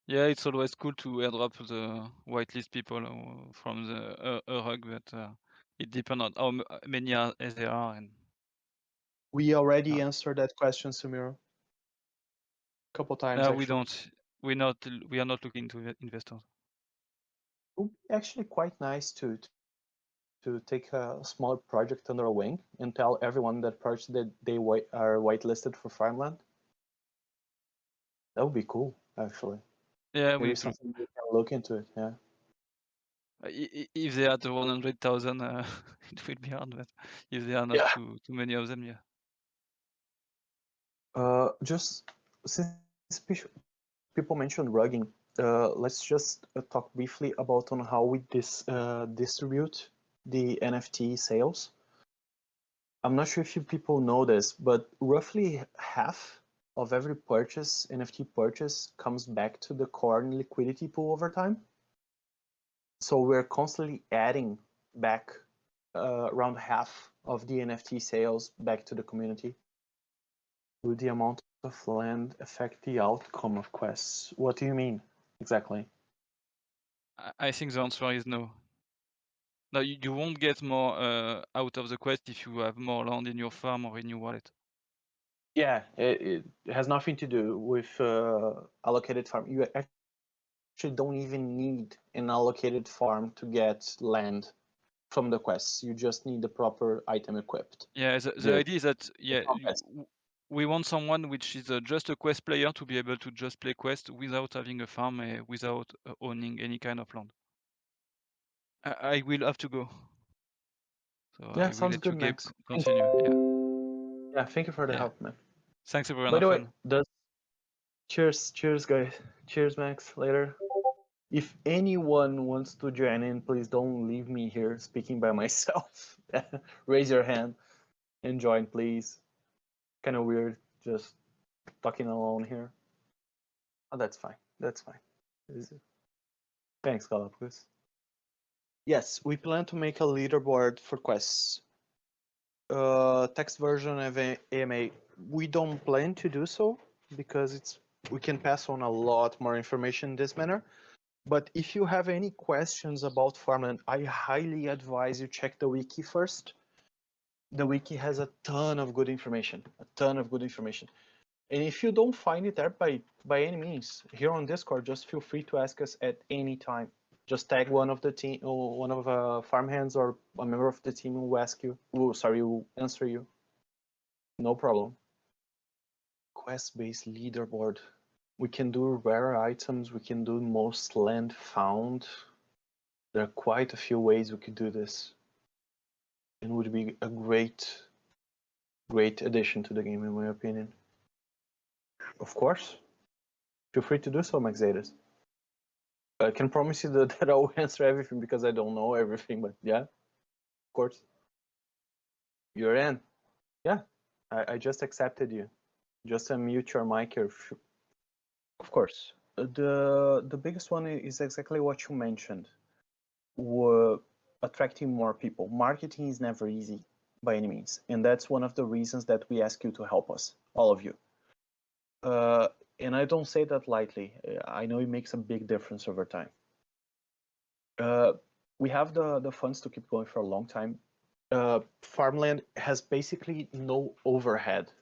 yeah, it's always cool to airdrop the whitelist people from the rug, but it depends on how many there are. And We already answered that question, Sumiro. A couple times, we actually. don't. We are not looking to investors. It would be actually quite nice to take a small project under a wing and tell everyone that project that they are whitelisted for Farmland. That would be cool, actually. Yeah, Maybe something we can look into it. Yeah. If they are the 100,000, it will be hard. But if there are not too many of them, yeah. Just since people mentioned rugging, let's just talk briefly about on how we distribute the NFT sales. I'm not sure if you people know this, but roughly half of every purchase, NFT purchase, comes back to the Corn liquidity pool over time. So we're constantly adding back around half of the NFT sales back to the community. Will the amount of land affect the outcome of quests? What do you mean exactly? I think the answer is no. No, you won't get more out of the quest if you have more land in your farm or in your wallet. Yeah, it has nothing to do with allocated farm. You actually don't even need an allocated farm to get land. from the quests. You just need the proper item equipped. Yeah, the idea is that conquest. we want someone which is just a quest player to be able to just play quest without having a farm, without owning any kind of land. I will have to go. So Yeah, I will sounds let good, you, Gabe, Max. continue. Yeah. Yeah, thank you for the Yeah. help, man. Thanks everyone. By the Have way, fun. cheers, guys. Cheers, Max. Later. If anyone wants to join in, please don't leave me here speaking by myself. Raise your hand and join, please. Kind of weird, just talking alone here. Oh, that's fine. That's fine. Thanks, Galapagos. Yes, we plan to make a leaderboard for quests. Text version of AMA. We don't plan to do so because we can pass on a lot more information in this manner. But if you have any questions about Farmland, I highly advise you check the wiki first. The wiki has a ton of good information, And if you don't find it there by any means, here on Discord, just feel free to ask us at any time. Just tag one of the team, or one of farm hands, or a member of the team will ask you. Will answer you. No problem. Quest-based leaderboard. We can do rare items. We can do most land found. There are quite a few ways we could do this. It would be a great addition to the game, in my opinion. Of course. Feel free to do so, Maxatus. I can promise you that I will answer everything because I don't know everything, but yeah, of course. You're in. Yeah, I just accepted you. Just unmute your mic here. Of course. The biggest one is exactly what you mentioned. Attracting more people. Marketing is never easy by any means, and that's one of the reasons that we ask you to help us, all of you. And I don't say that lightly. I know it makes a big difference over time. We have the funds to keep going for a long time. Farmland has basically no overhead.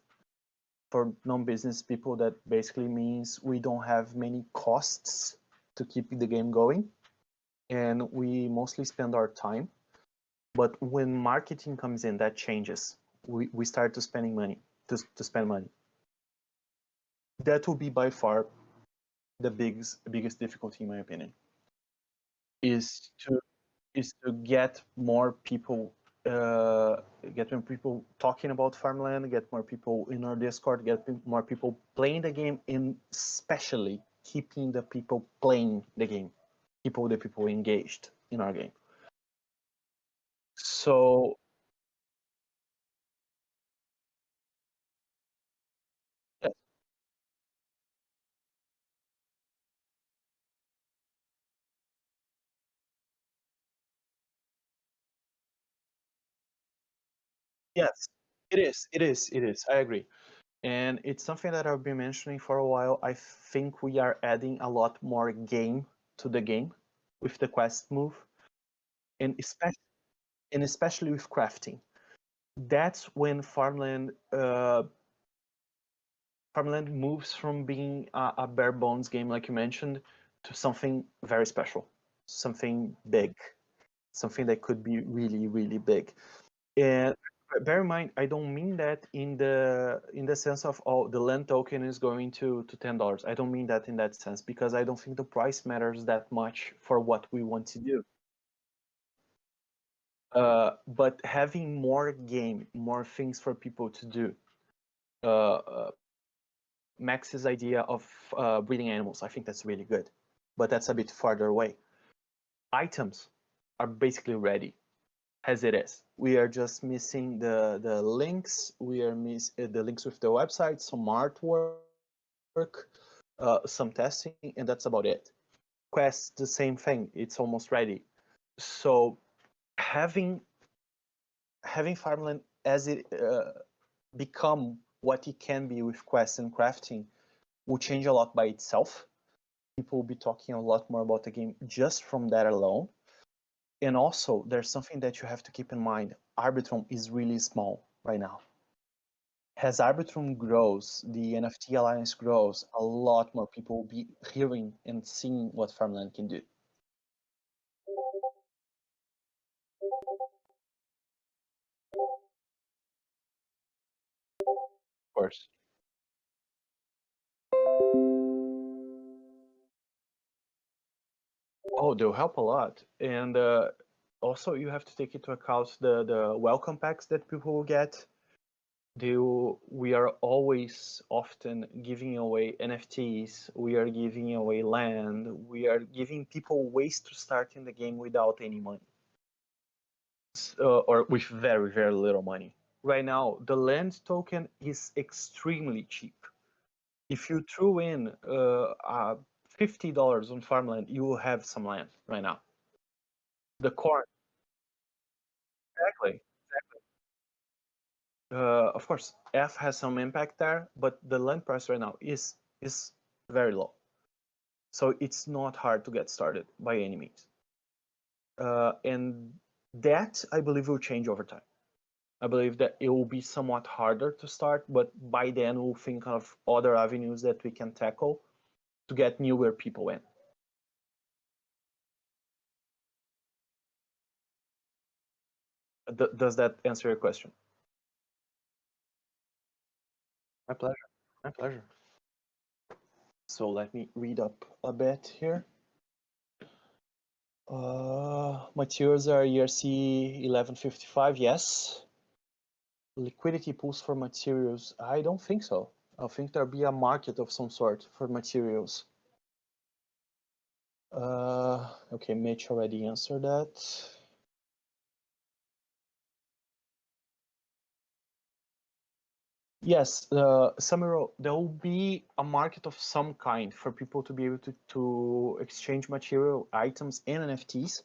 For non-business people, that basically means we don't have many costs to keep the game going, and we mostly spend our time. But when marketing comes in, that changes. We start to spending money to spend money. That will be by far the biggest difficulty, in my opinion, is to get more people talking about Farmland, get more people in our Discord, get more people playing the game, and especially keeping the people playing the game, the people engaged in our game. So yes, it is. I agree. And it's something that I've been mentioning for a while. I think we are adding a lot more game to the game with the quest move, and especially with crafting. That's when Farmland moves from being a bare bones game, like you mentioned, to something very special, something big, something that could be really, really big. And bear in mind, I don't mean that in the sense of, oh, the land token is going to $10. I don't mean that in that sense, because I don't think the price matters that much for what we want to do. But having more game, more things for people to do. Max's idea of breeding animals, I think that's really good, but that's a bit farther away. Items are basically ready as it is. We are just missing the links. We are the links with the website, some artwork, some testing, and that's about it. Quest, the same thing. It's almost ready. So having Farmland as it become what it can be with Quest and crafting will change a lot by itself. People will be talking a lot more about the game just from that alone. And also, there's something that you have to keep in mind. Arbitrum is really small right now. As Arbitrum grows, the NFT Alliance grows, a lot more people will be hearing and seeing what Farmland can do. course. Oh, they'll help a lot. And also you have to take into account the welcome packs that people will get. We are always often giving away NFTs, we are giving away land, we are giving people ways to start in the game without any money. Or with very, very little money. Right now, the land token is extremely cheap. If you threw in $50 on Farmland, you will have some land right now. The corn, exactly. Of course, F has some impact there, but the land price right now is very low. So it's not hard to get started by any means. And that, I believe, will change over time. I believe that it will be somewhat harder to start, but by then we'll think of other avenues that we can tackle to get newer people in. Does that answer your question? My pleasure. My pleasure. So let me read up a bit here. Materials are ERC 1155, yes. Liquidity pools for materials, I don't think so. I think there'll be a market of some sort for materials. Okay, Mitch already answered that. Yes, Samiro, there will be a market of some kind for people to be able to exchange material items and NFTs.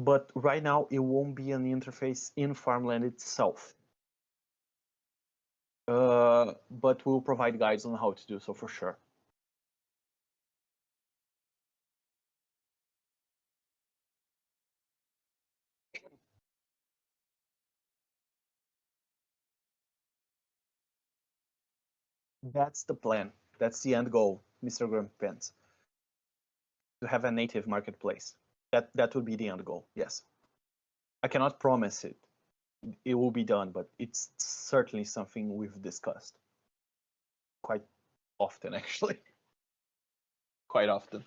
But right now, it won't be an interface in Farmland itself. But we'll provide guides on how to do so for sure. That's the plan. That's the end goal, Mr. Grumpens. To have a native marketplace. That would be the end goal, yes. I cannot promise it. It will be done, but it's certainly something we've discussed. Quite often, actually. Quite often.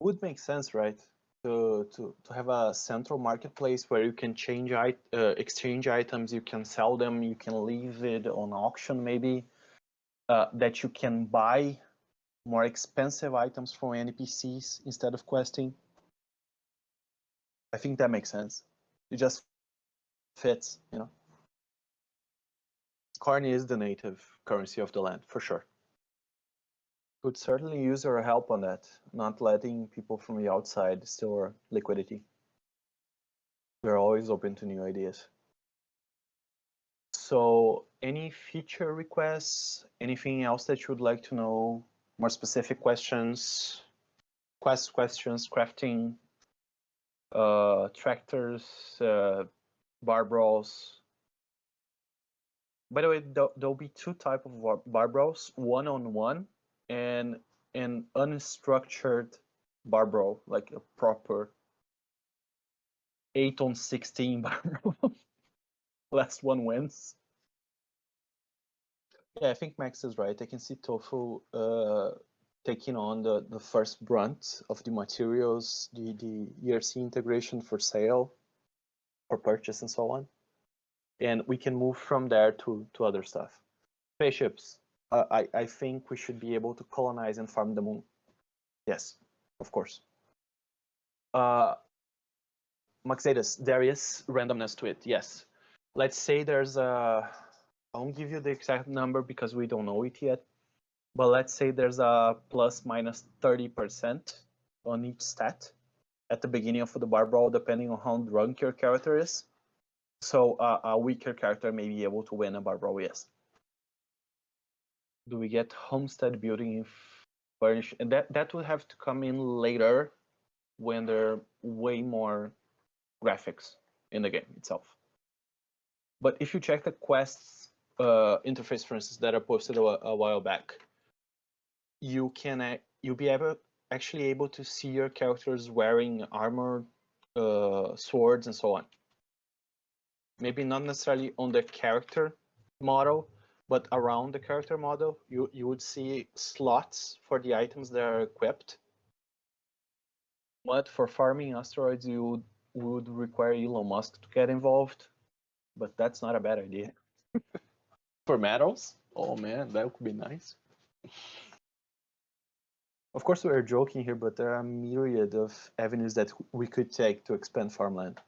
Would make sense, right? To have a central marketplace where you can change exchange items, you can sell them, you can leave it on auction maybe, that you can buy more expensive items from NPCs instead of questing. I think that makes sense. It just fits, you know. Corn is the native currency of the land, for sure. Could certainly use your help on that, not letting people from the outside store liquidity. We're always open to new ideas. So any feature requests, anything else that you would like to know, more specific questions, questions, crafting, tractors, barbells. By the way, there'll be two types of barbells, one-on-one and an unstructured barbell, like a proper 8-on-16 barbell. Last one wins. Yeah, I think Max is right. I can see Tofu taking on the first brunt of the materials, the ERC integration for sale, for purchase, and so on. And we can move from there to other stuff. Spaceships. I think we should be able to colonize and farm the moon. Yes, of course. Maxidus, there is randomness to it, yes. Let's say there's a, I won't give you the exact number because we don't know it yet, but let's say there's a plus minus 30% on each stat at the beginning of the barbell, depending on how drunk your character is. So a weaker character may be able to win a barbell, yes. Do we get homestead building in furnish? And that will have to come in later when there are way more graphics in the game itself. But if you check the quests interface, for instance, that I posted a while back, you'll be actually able to see your characters wearing armor, swords, and so on. maybe not necessarily on the character model, but around the character model, you would see slots for the items that are equipped. But for farming asteroids, you would require Elon Musk to get involved, but that's not a bad idea. For metals, oh man, that could be nice. Of course, we're joking here, but there are a myriad of avenues that we could take to expand farmland.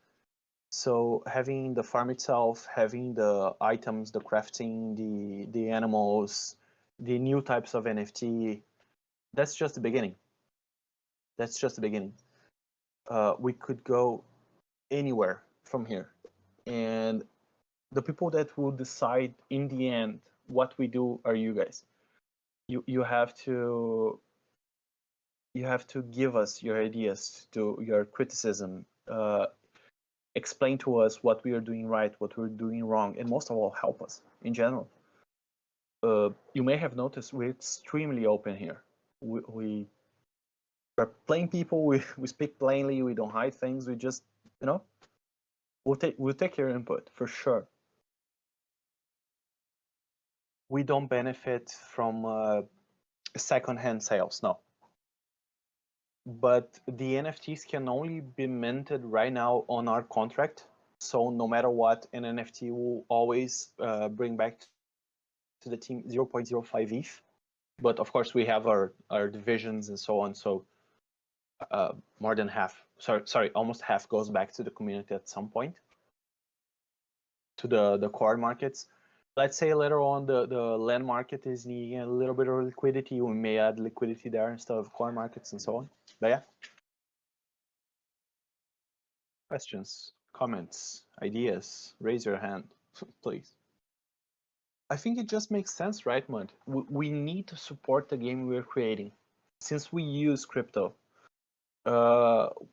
So having the farm itself, having the items, the crafting, the animals, the new types of NFT, that's just the beginning. That's just the beginning. We could go anywhere from here. And the people that will decide in the end what we do are you guys. You have to give us your ideas, to your criticism, explain to us what we are doing right, what we're doing wrong, and most of all, help us in general. You may have noticed we're extremely open here. We are plain people. We speak plainly. We don't hide things. We just, we'll take your input for sure. We don't benefit from secondhand sales, no. But the NFTs can only be minted right now on our contract. So no matter what, an NFT will always bring back to the team 0.05 ETH. But of course, we have our divisions and so on. So more than half, sorry, almost half goes back to the community at some point, to the core markets. Let's say later on the land market is needing a little bit of liquidity. We may add liquidity there instead of core markets and so on. But yeah. Questions, comments, ideas, raise your hand, please. I think it just makes sense, right, Mud? We need to support the game we're creating. Since we use crypto,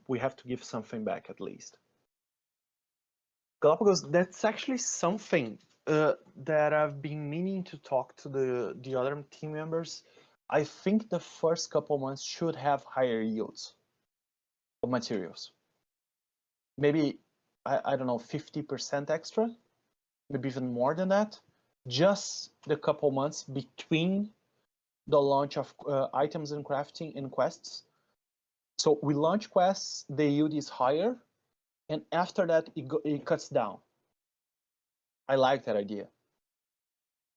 we have to give something back at least. Galapagos, that's actually something that I've been meaning to talk to the other team members. I think the first couple months should have higher yields of materials. Maybe, I don't know, 50% extra, maybe even more than that. Just the couple months between the launch of items and crafting and quests. So we launch quests, the yield is higher, and after that it cuts down. I like that idea.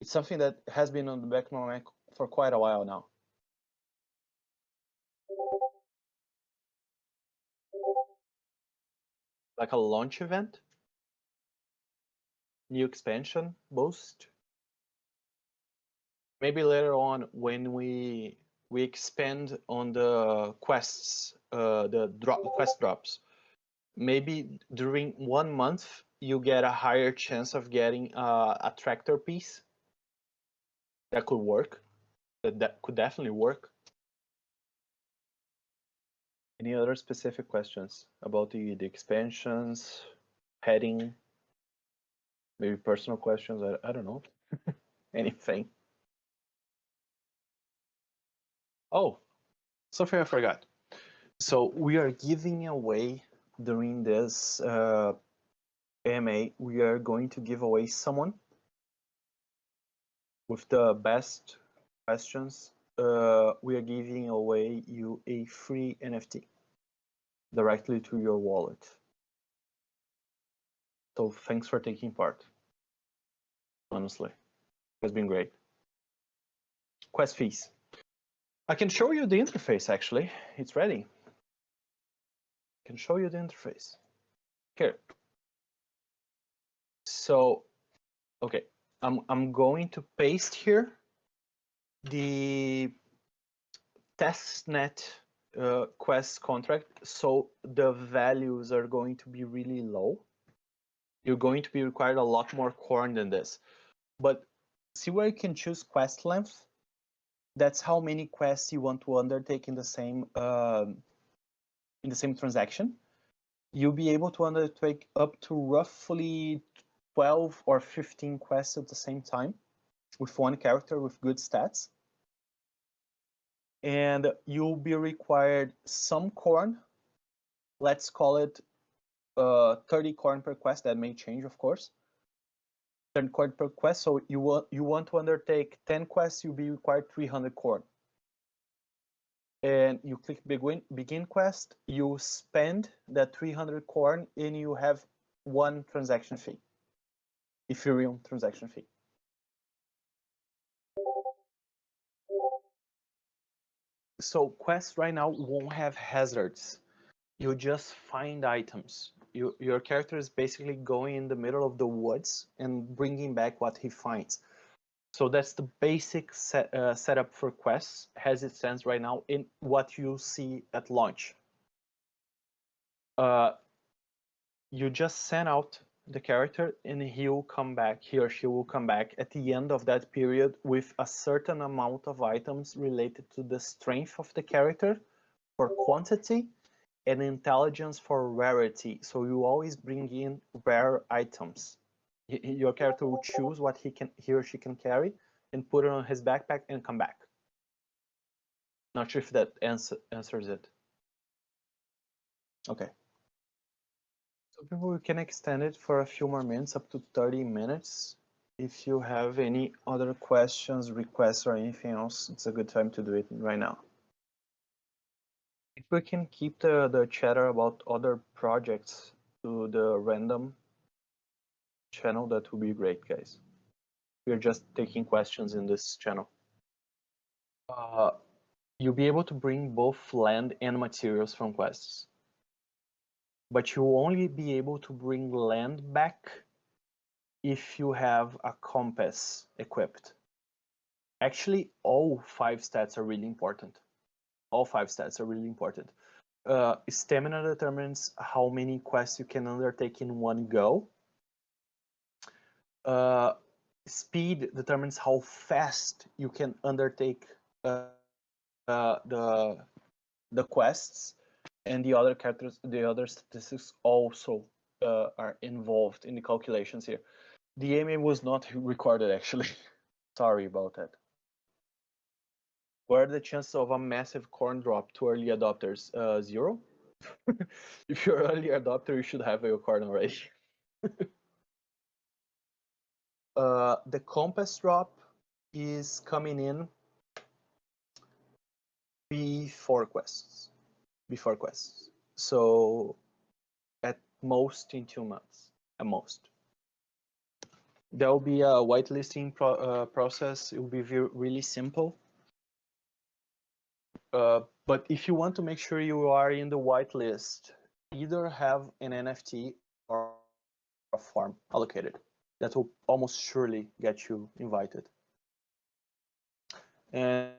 It's something that has been on the back of my mind for quite a while now. Like a launch event, new expansion boost. Maybe later on when we expand on the quests, the quest drops. Maybe during 1 month you get a higher chance of getting a tractor piece. That could work. That could definitely work. Any other specific questions about the expansions, heading, maybe personal questions? I don't know. Anything. Oh, something I forgot. So we are giving away during this AMA, we are going to give away someone with the best questions. We are giving away you a free NFT directly to your wallet. So thanks for taking part. Honestly, it's been great. Quest fees. I can show you the interface actually. It's ready. I can show you the interface. Here. So, okay, I'm going to paste here the testnet quest contract. So the values are going to be really low. You're going to be required a lot more corn than this. But see where you can choose quest length. That's how many quests you want to undertake in the same transaction. You'll be able to undertake up to roughly 12 or 15 quests at the same time with one character with good stats. And you'll be required some corn. Let's call it 30 corn per quest. That may change, of course. 10 corn per quest. So you want to undertake 10 quests, you'll be required 300 corn. And you click begin quest, you spend that 300 corn, and you have 1 transaction fee, Ethereum transaction fee. So quests right now won't have hazards. You just find items. Your character is basically going in the middle of the woods and bringing back what he finds. So that's the basic setup for quests as it stands right now in what you see at launch. You just send out the character and he or she will come back at the end of that period with a certain amount of items related to the strength of the character for quantity and intelligence for rarity. So you always bring in rare items. Your character will choose what he or she can carry and put it on his backpack and come back. Not sure if that answers it. Okay. So people, we can extend it for a few more minutes, up to 30 minutes. If you have any other questions, requests, or anything else, it's a good time to do it right now. If we can keep the chatter about other projects to the random channel, that would be great, guys. We're just taking questions in this channel. You'll be able to bring both land and materials from quests, but you'll only be able to bring land back if you have a compass equipped. Actually, all 5 stats are really important. All 5 stats are really important. Stamina determines how many quests you can undertake in one go. Speed determines how fast you can undertake the quests, and the other statistics also are involved in the calculations here. The AMA was not recorded, actually. Sorry about that. What are the chances of a massive corn drop to early adopters? 0. If you're an early adopter, you should have your corn already. The compass drop is coming in before quests. So at most in 2 months, at most. There will be a whitelisting process. It will be really simple. But if you want to make sure you are in the whitelist, either have an NFT or a farm allocated. That will almost surely get you invited. And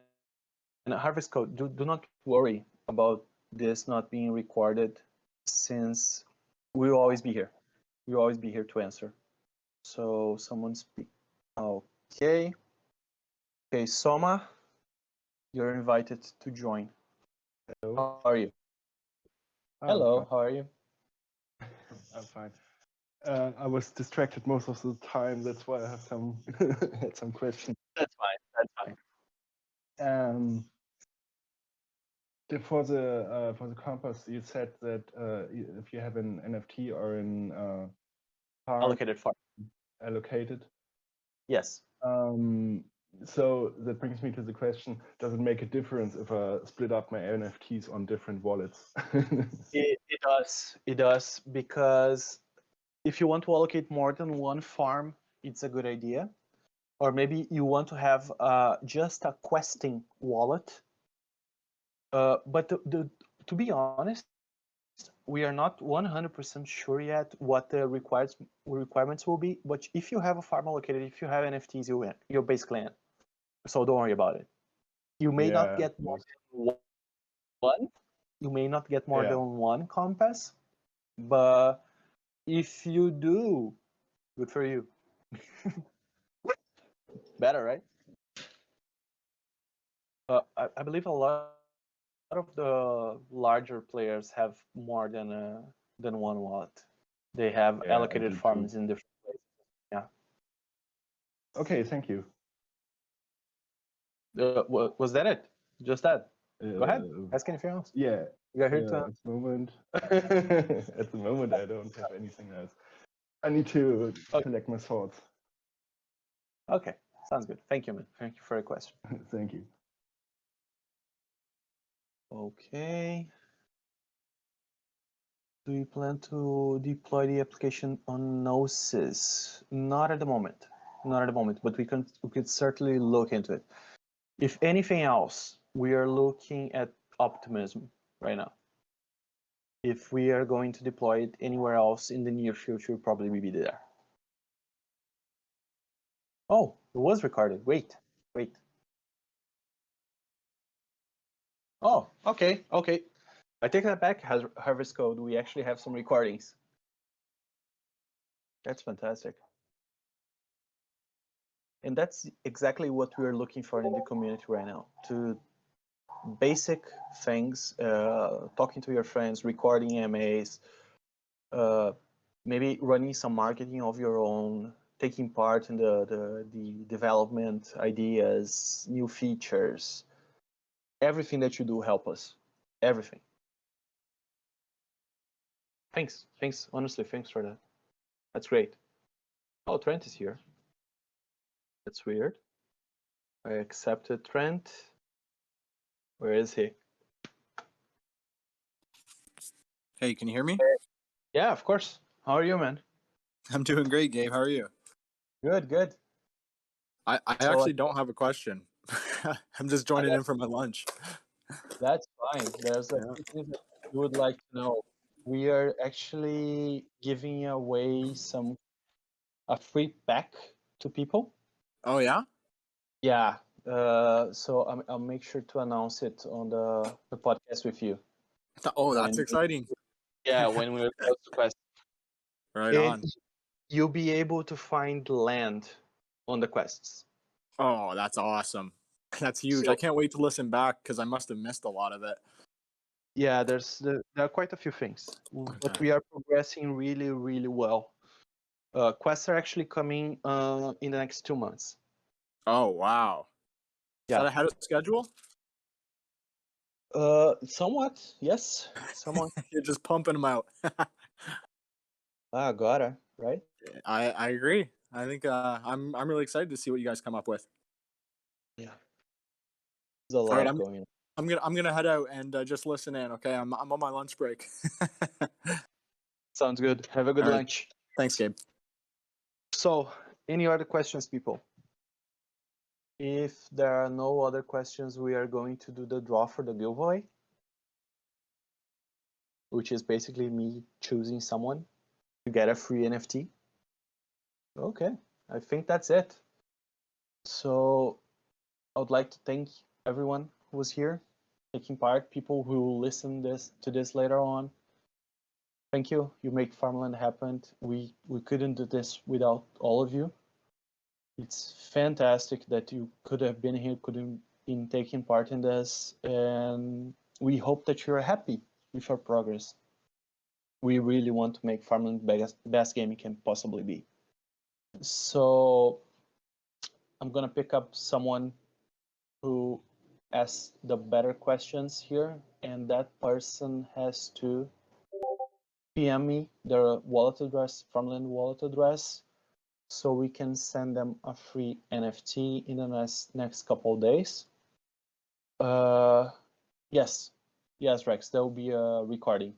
Harvest Code, do not worry about this not being recorded, since we will always be here. We will always be here to answer. So someone speak. Okay. Okay, Soma, you're invited to join. Hello. How are you? Hello, how are you? I'm fine. I was distracted most of the time. That's why I have some had some questions. That's fine. For the compass, you said that if you have an NFT or an farm Allocated farm. allocated. Yes. So that brings me to the question: does it make a difference if I split up my NFTs on different wallets? It does. It does, because if you want to allocate more than one farm, it's a good idea. Or maybe you want to have just a questing wallet. But to be honest, we are not 100% sure yet what the requirements will be. But if you have a farm allocated, if you have NFTs, you win. You're basically in. So don't worry about it. You may not get more than one. You may not get more than one compass, but if you do, good for you. Better, right? I believe a lot of the larger players have more than one wallet. They have allocated farms in different places. Yeah. Okay, thank you. Was that it? Just that? Go ahead. Ask anything else. Yeah. You got here to. At the moment, at the moment, I don't have anything else. I need to collect my thoughts. Okay, sounds good. Thank you, man. Thank you for your question. Thank you. Okay. Do you plan to deploy the application on Gnosis? Not at the moment. Not at the moment, but we could certainly look into it. If anything else, we are looking at Optimism right now. If we are going to deploy it anywhere else in the near future, we'll probably be there. Oh, it was recorded. Wait. Oh, okay. I take that back. Harvest Code, we actually have some recordings. That's fantastic. And that's exactly what we're looking for in the community right now. To basic things, talking to your friends, recording AMAs, maybe running some marketing of your own, taking part in the development ideas, new features. Everything that you do help us. Everything. Thanks. Honestly, thanks for that. That's great. Oh, Trent is here. That's weird. I accepted Trent. Where is he? Hey, can you hear me? Yeah, of course. How are you, man? I'm doing great, Gabe. How are you? Good. I actually don't have a question. I'm just joining in for my lunch. That's fine. There's a few things that you would like to know. We are actually giving away a free pack to people. Oh, yeah? Yeah. So I'll make sure to announce it on the podcast with you. Oh, that's exciting. Yeah, when we're close to quest. Right And on. you'll be able to find land on the quests. Oh, that's awesome. That's huge. So, I can't wait to listen back because I must have missed a lot of it. yeah, there are quite a few things, but we are progressing really, really well. Quests are actually coming in the next 2 months. Oh, wow. Is Yeah. that ahead of schedule? Somewhat, yes. Somewhat. You're just pumping them out. Gotta, right? I agree. I think I'm really excited to see what you guys come up with. Yeah. There's a All right, lot going on. I'm gonna head out and just listen in. Okay, I'm on my lunch break. Sounds good. Have a good All right. lunch. Thanks, Gabe. So, any other questions, people? If there are no other questions, we are going to do the draw for the giveaway, which is basically me choosing someone to get a free NFT. Okay, I think that's it. So, I would like to thank everyone who was here, taking part, people who will listen to this later on. Thank you. You make Farmland happen. We couldn't do this without all of you. It's fantastic that you could have been here, could have been taking part in this, and we hope that you're happy with our progress. We really want to make Farmland best game it can possibly be. So I'm gonna pick up someone who asked the better questions here, and that person has to PM me their wallet address, Farmland wallet address, so we can send them a free NFT in the next couple of days. Yes, Rex, there will be a recording.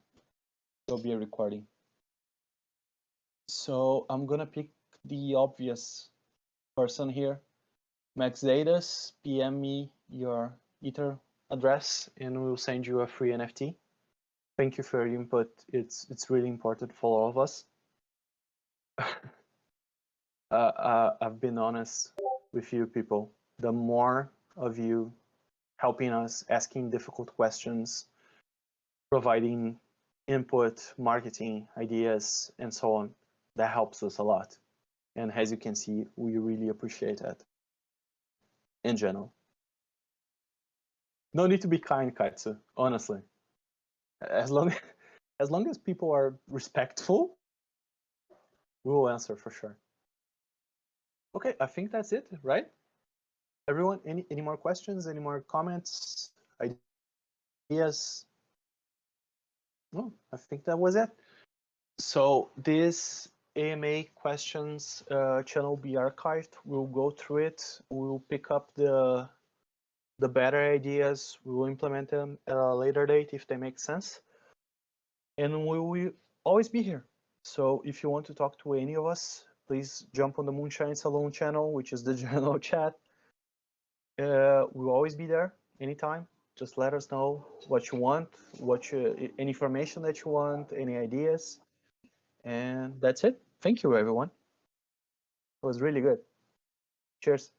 So I'm gonna pick the obvious person here. Max Datas, PM me your Ether address, and we'll send you a free NFT. Thank you for your input. It's really important for all of us. I've been honest with you people. The more of you helping us, asking difficult questions, providing input, marketing ideas, and so on, that helps us a lot. And as you can see, we really appreciate that in general. No need to be kind, Katsu, honestly. As long as people are respectful, we will answer for sure. Okay, I think that's it, right? Everyone, any more questions, any more comments, Yes. Well, I think that was it. So this AMA questions channel will be archived. We'll go through it. We'll pick up the better ideas. We will implement them at a later date if they make sense. And we will always be here. So if you want to talk to any of us, please jump on the Moonshine Salon channel, which is the general chat. We'll always be there anytime. Just let us know what you want, any information that you want, any ideas. And that's it. Thank you, everyone. It was really good. Cheers.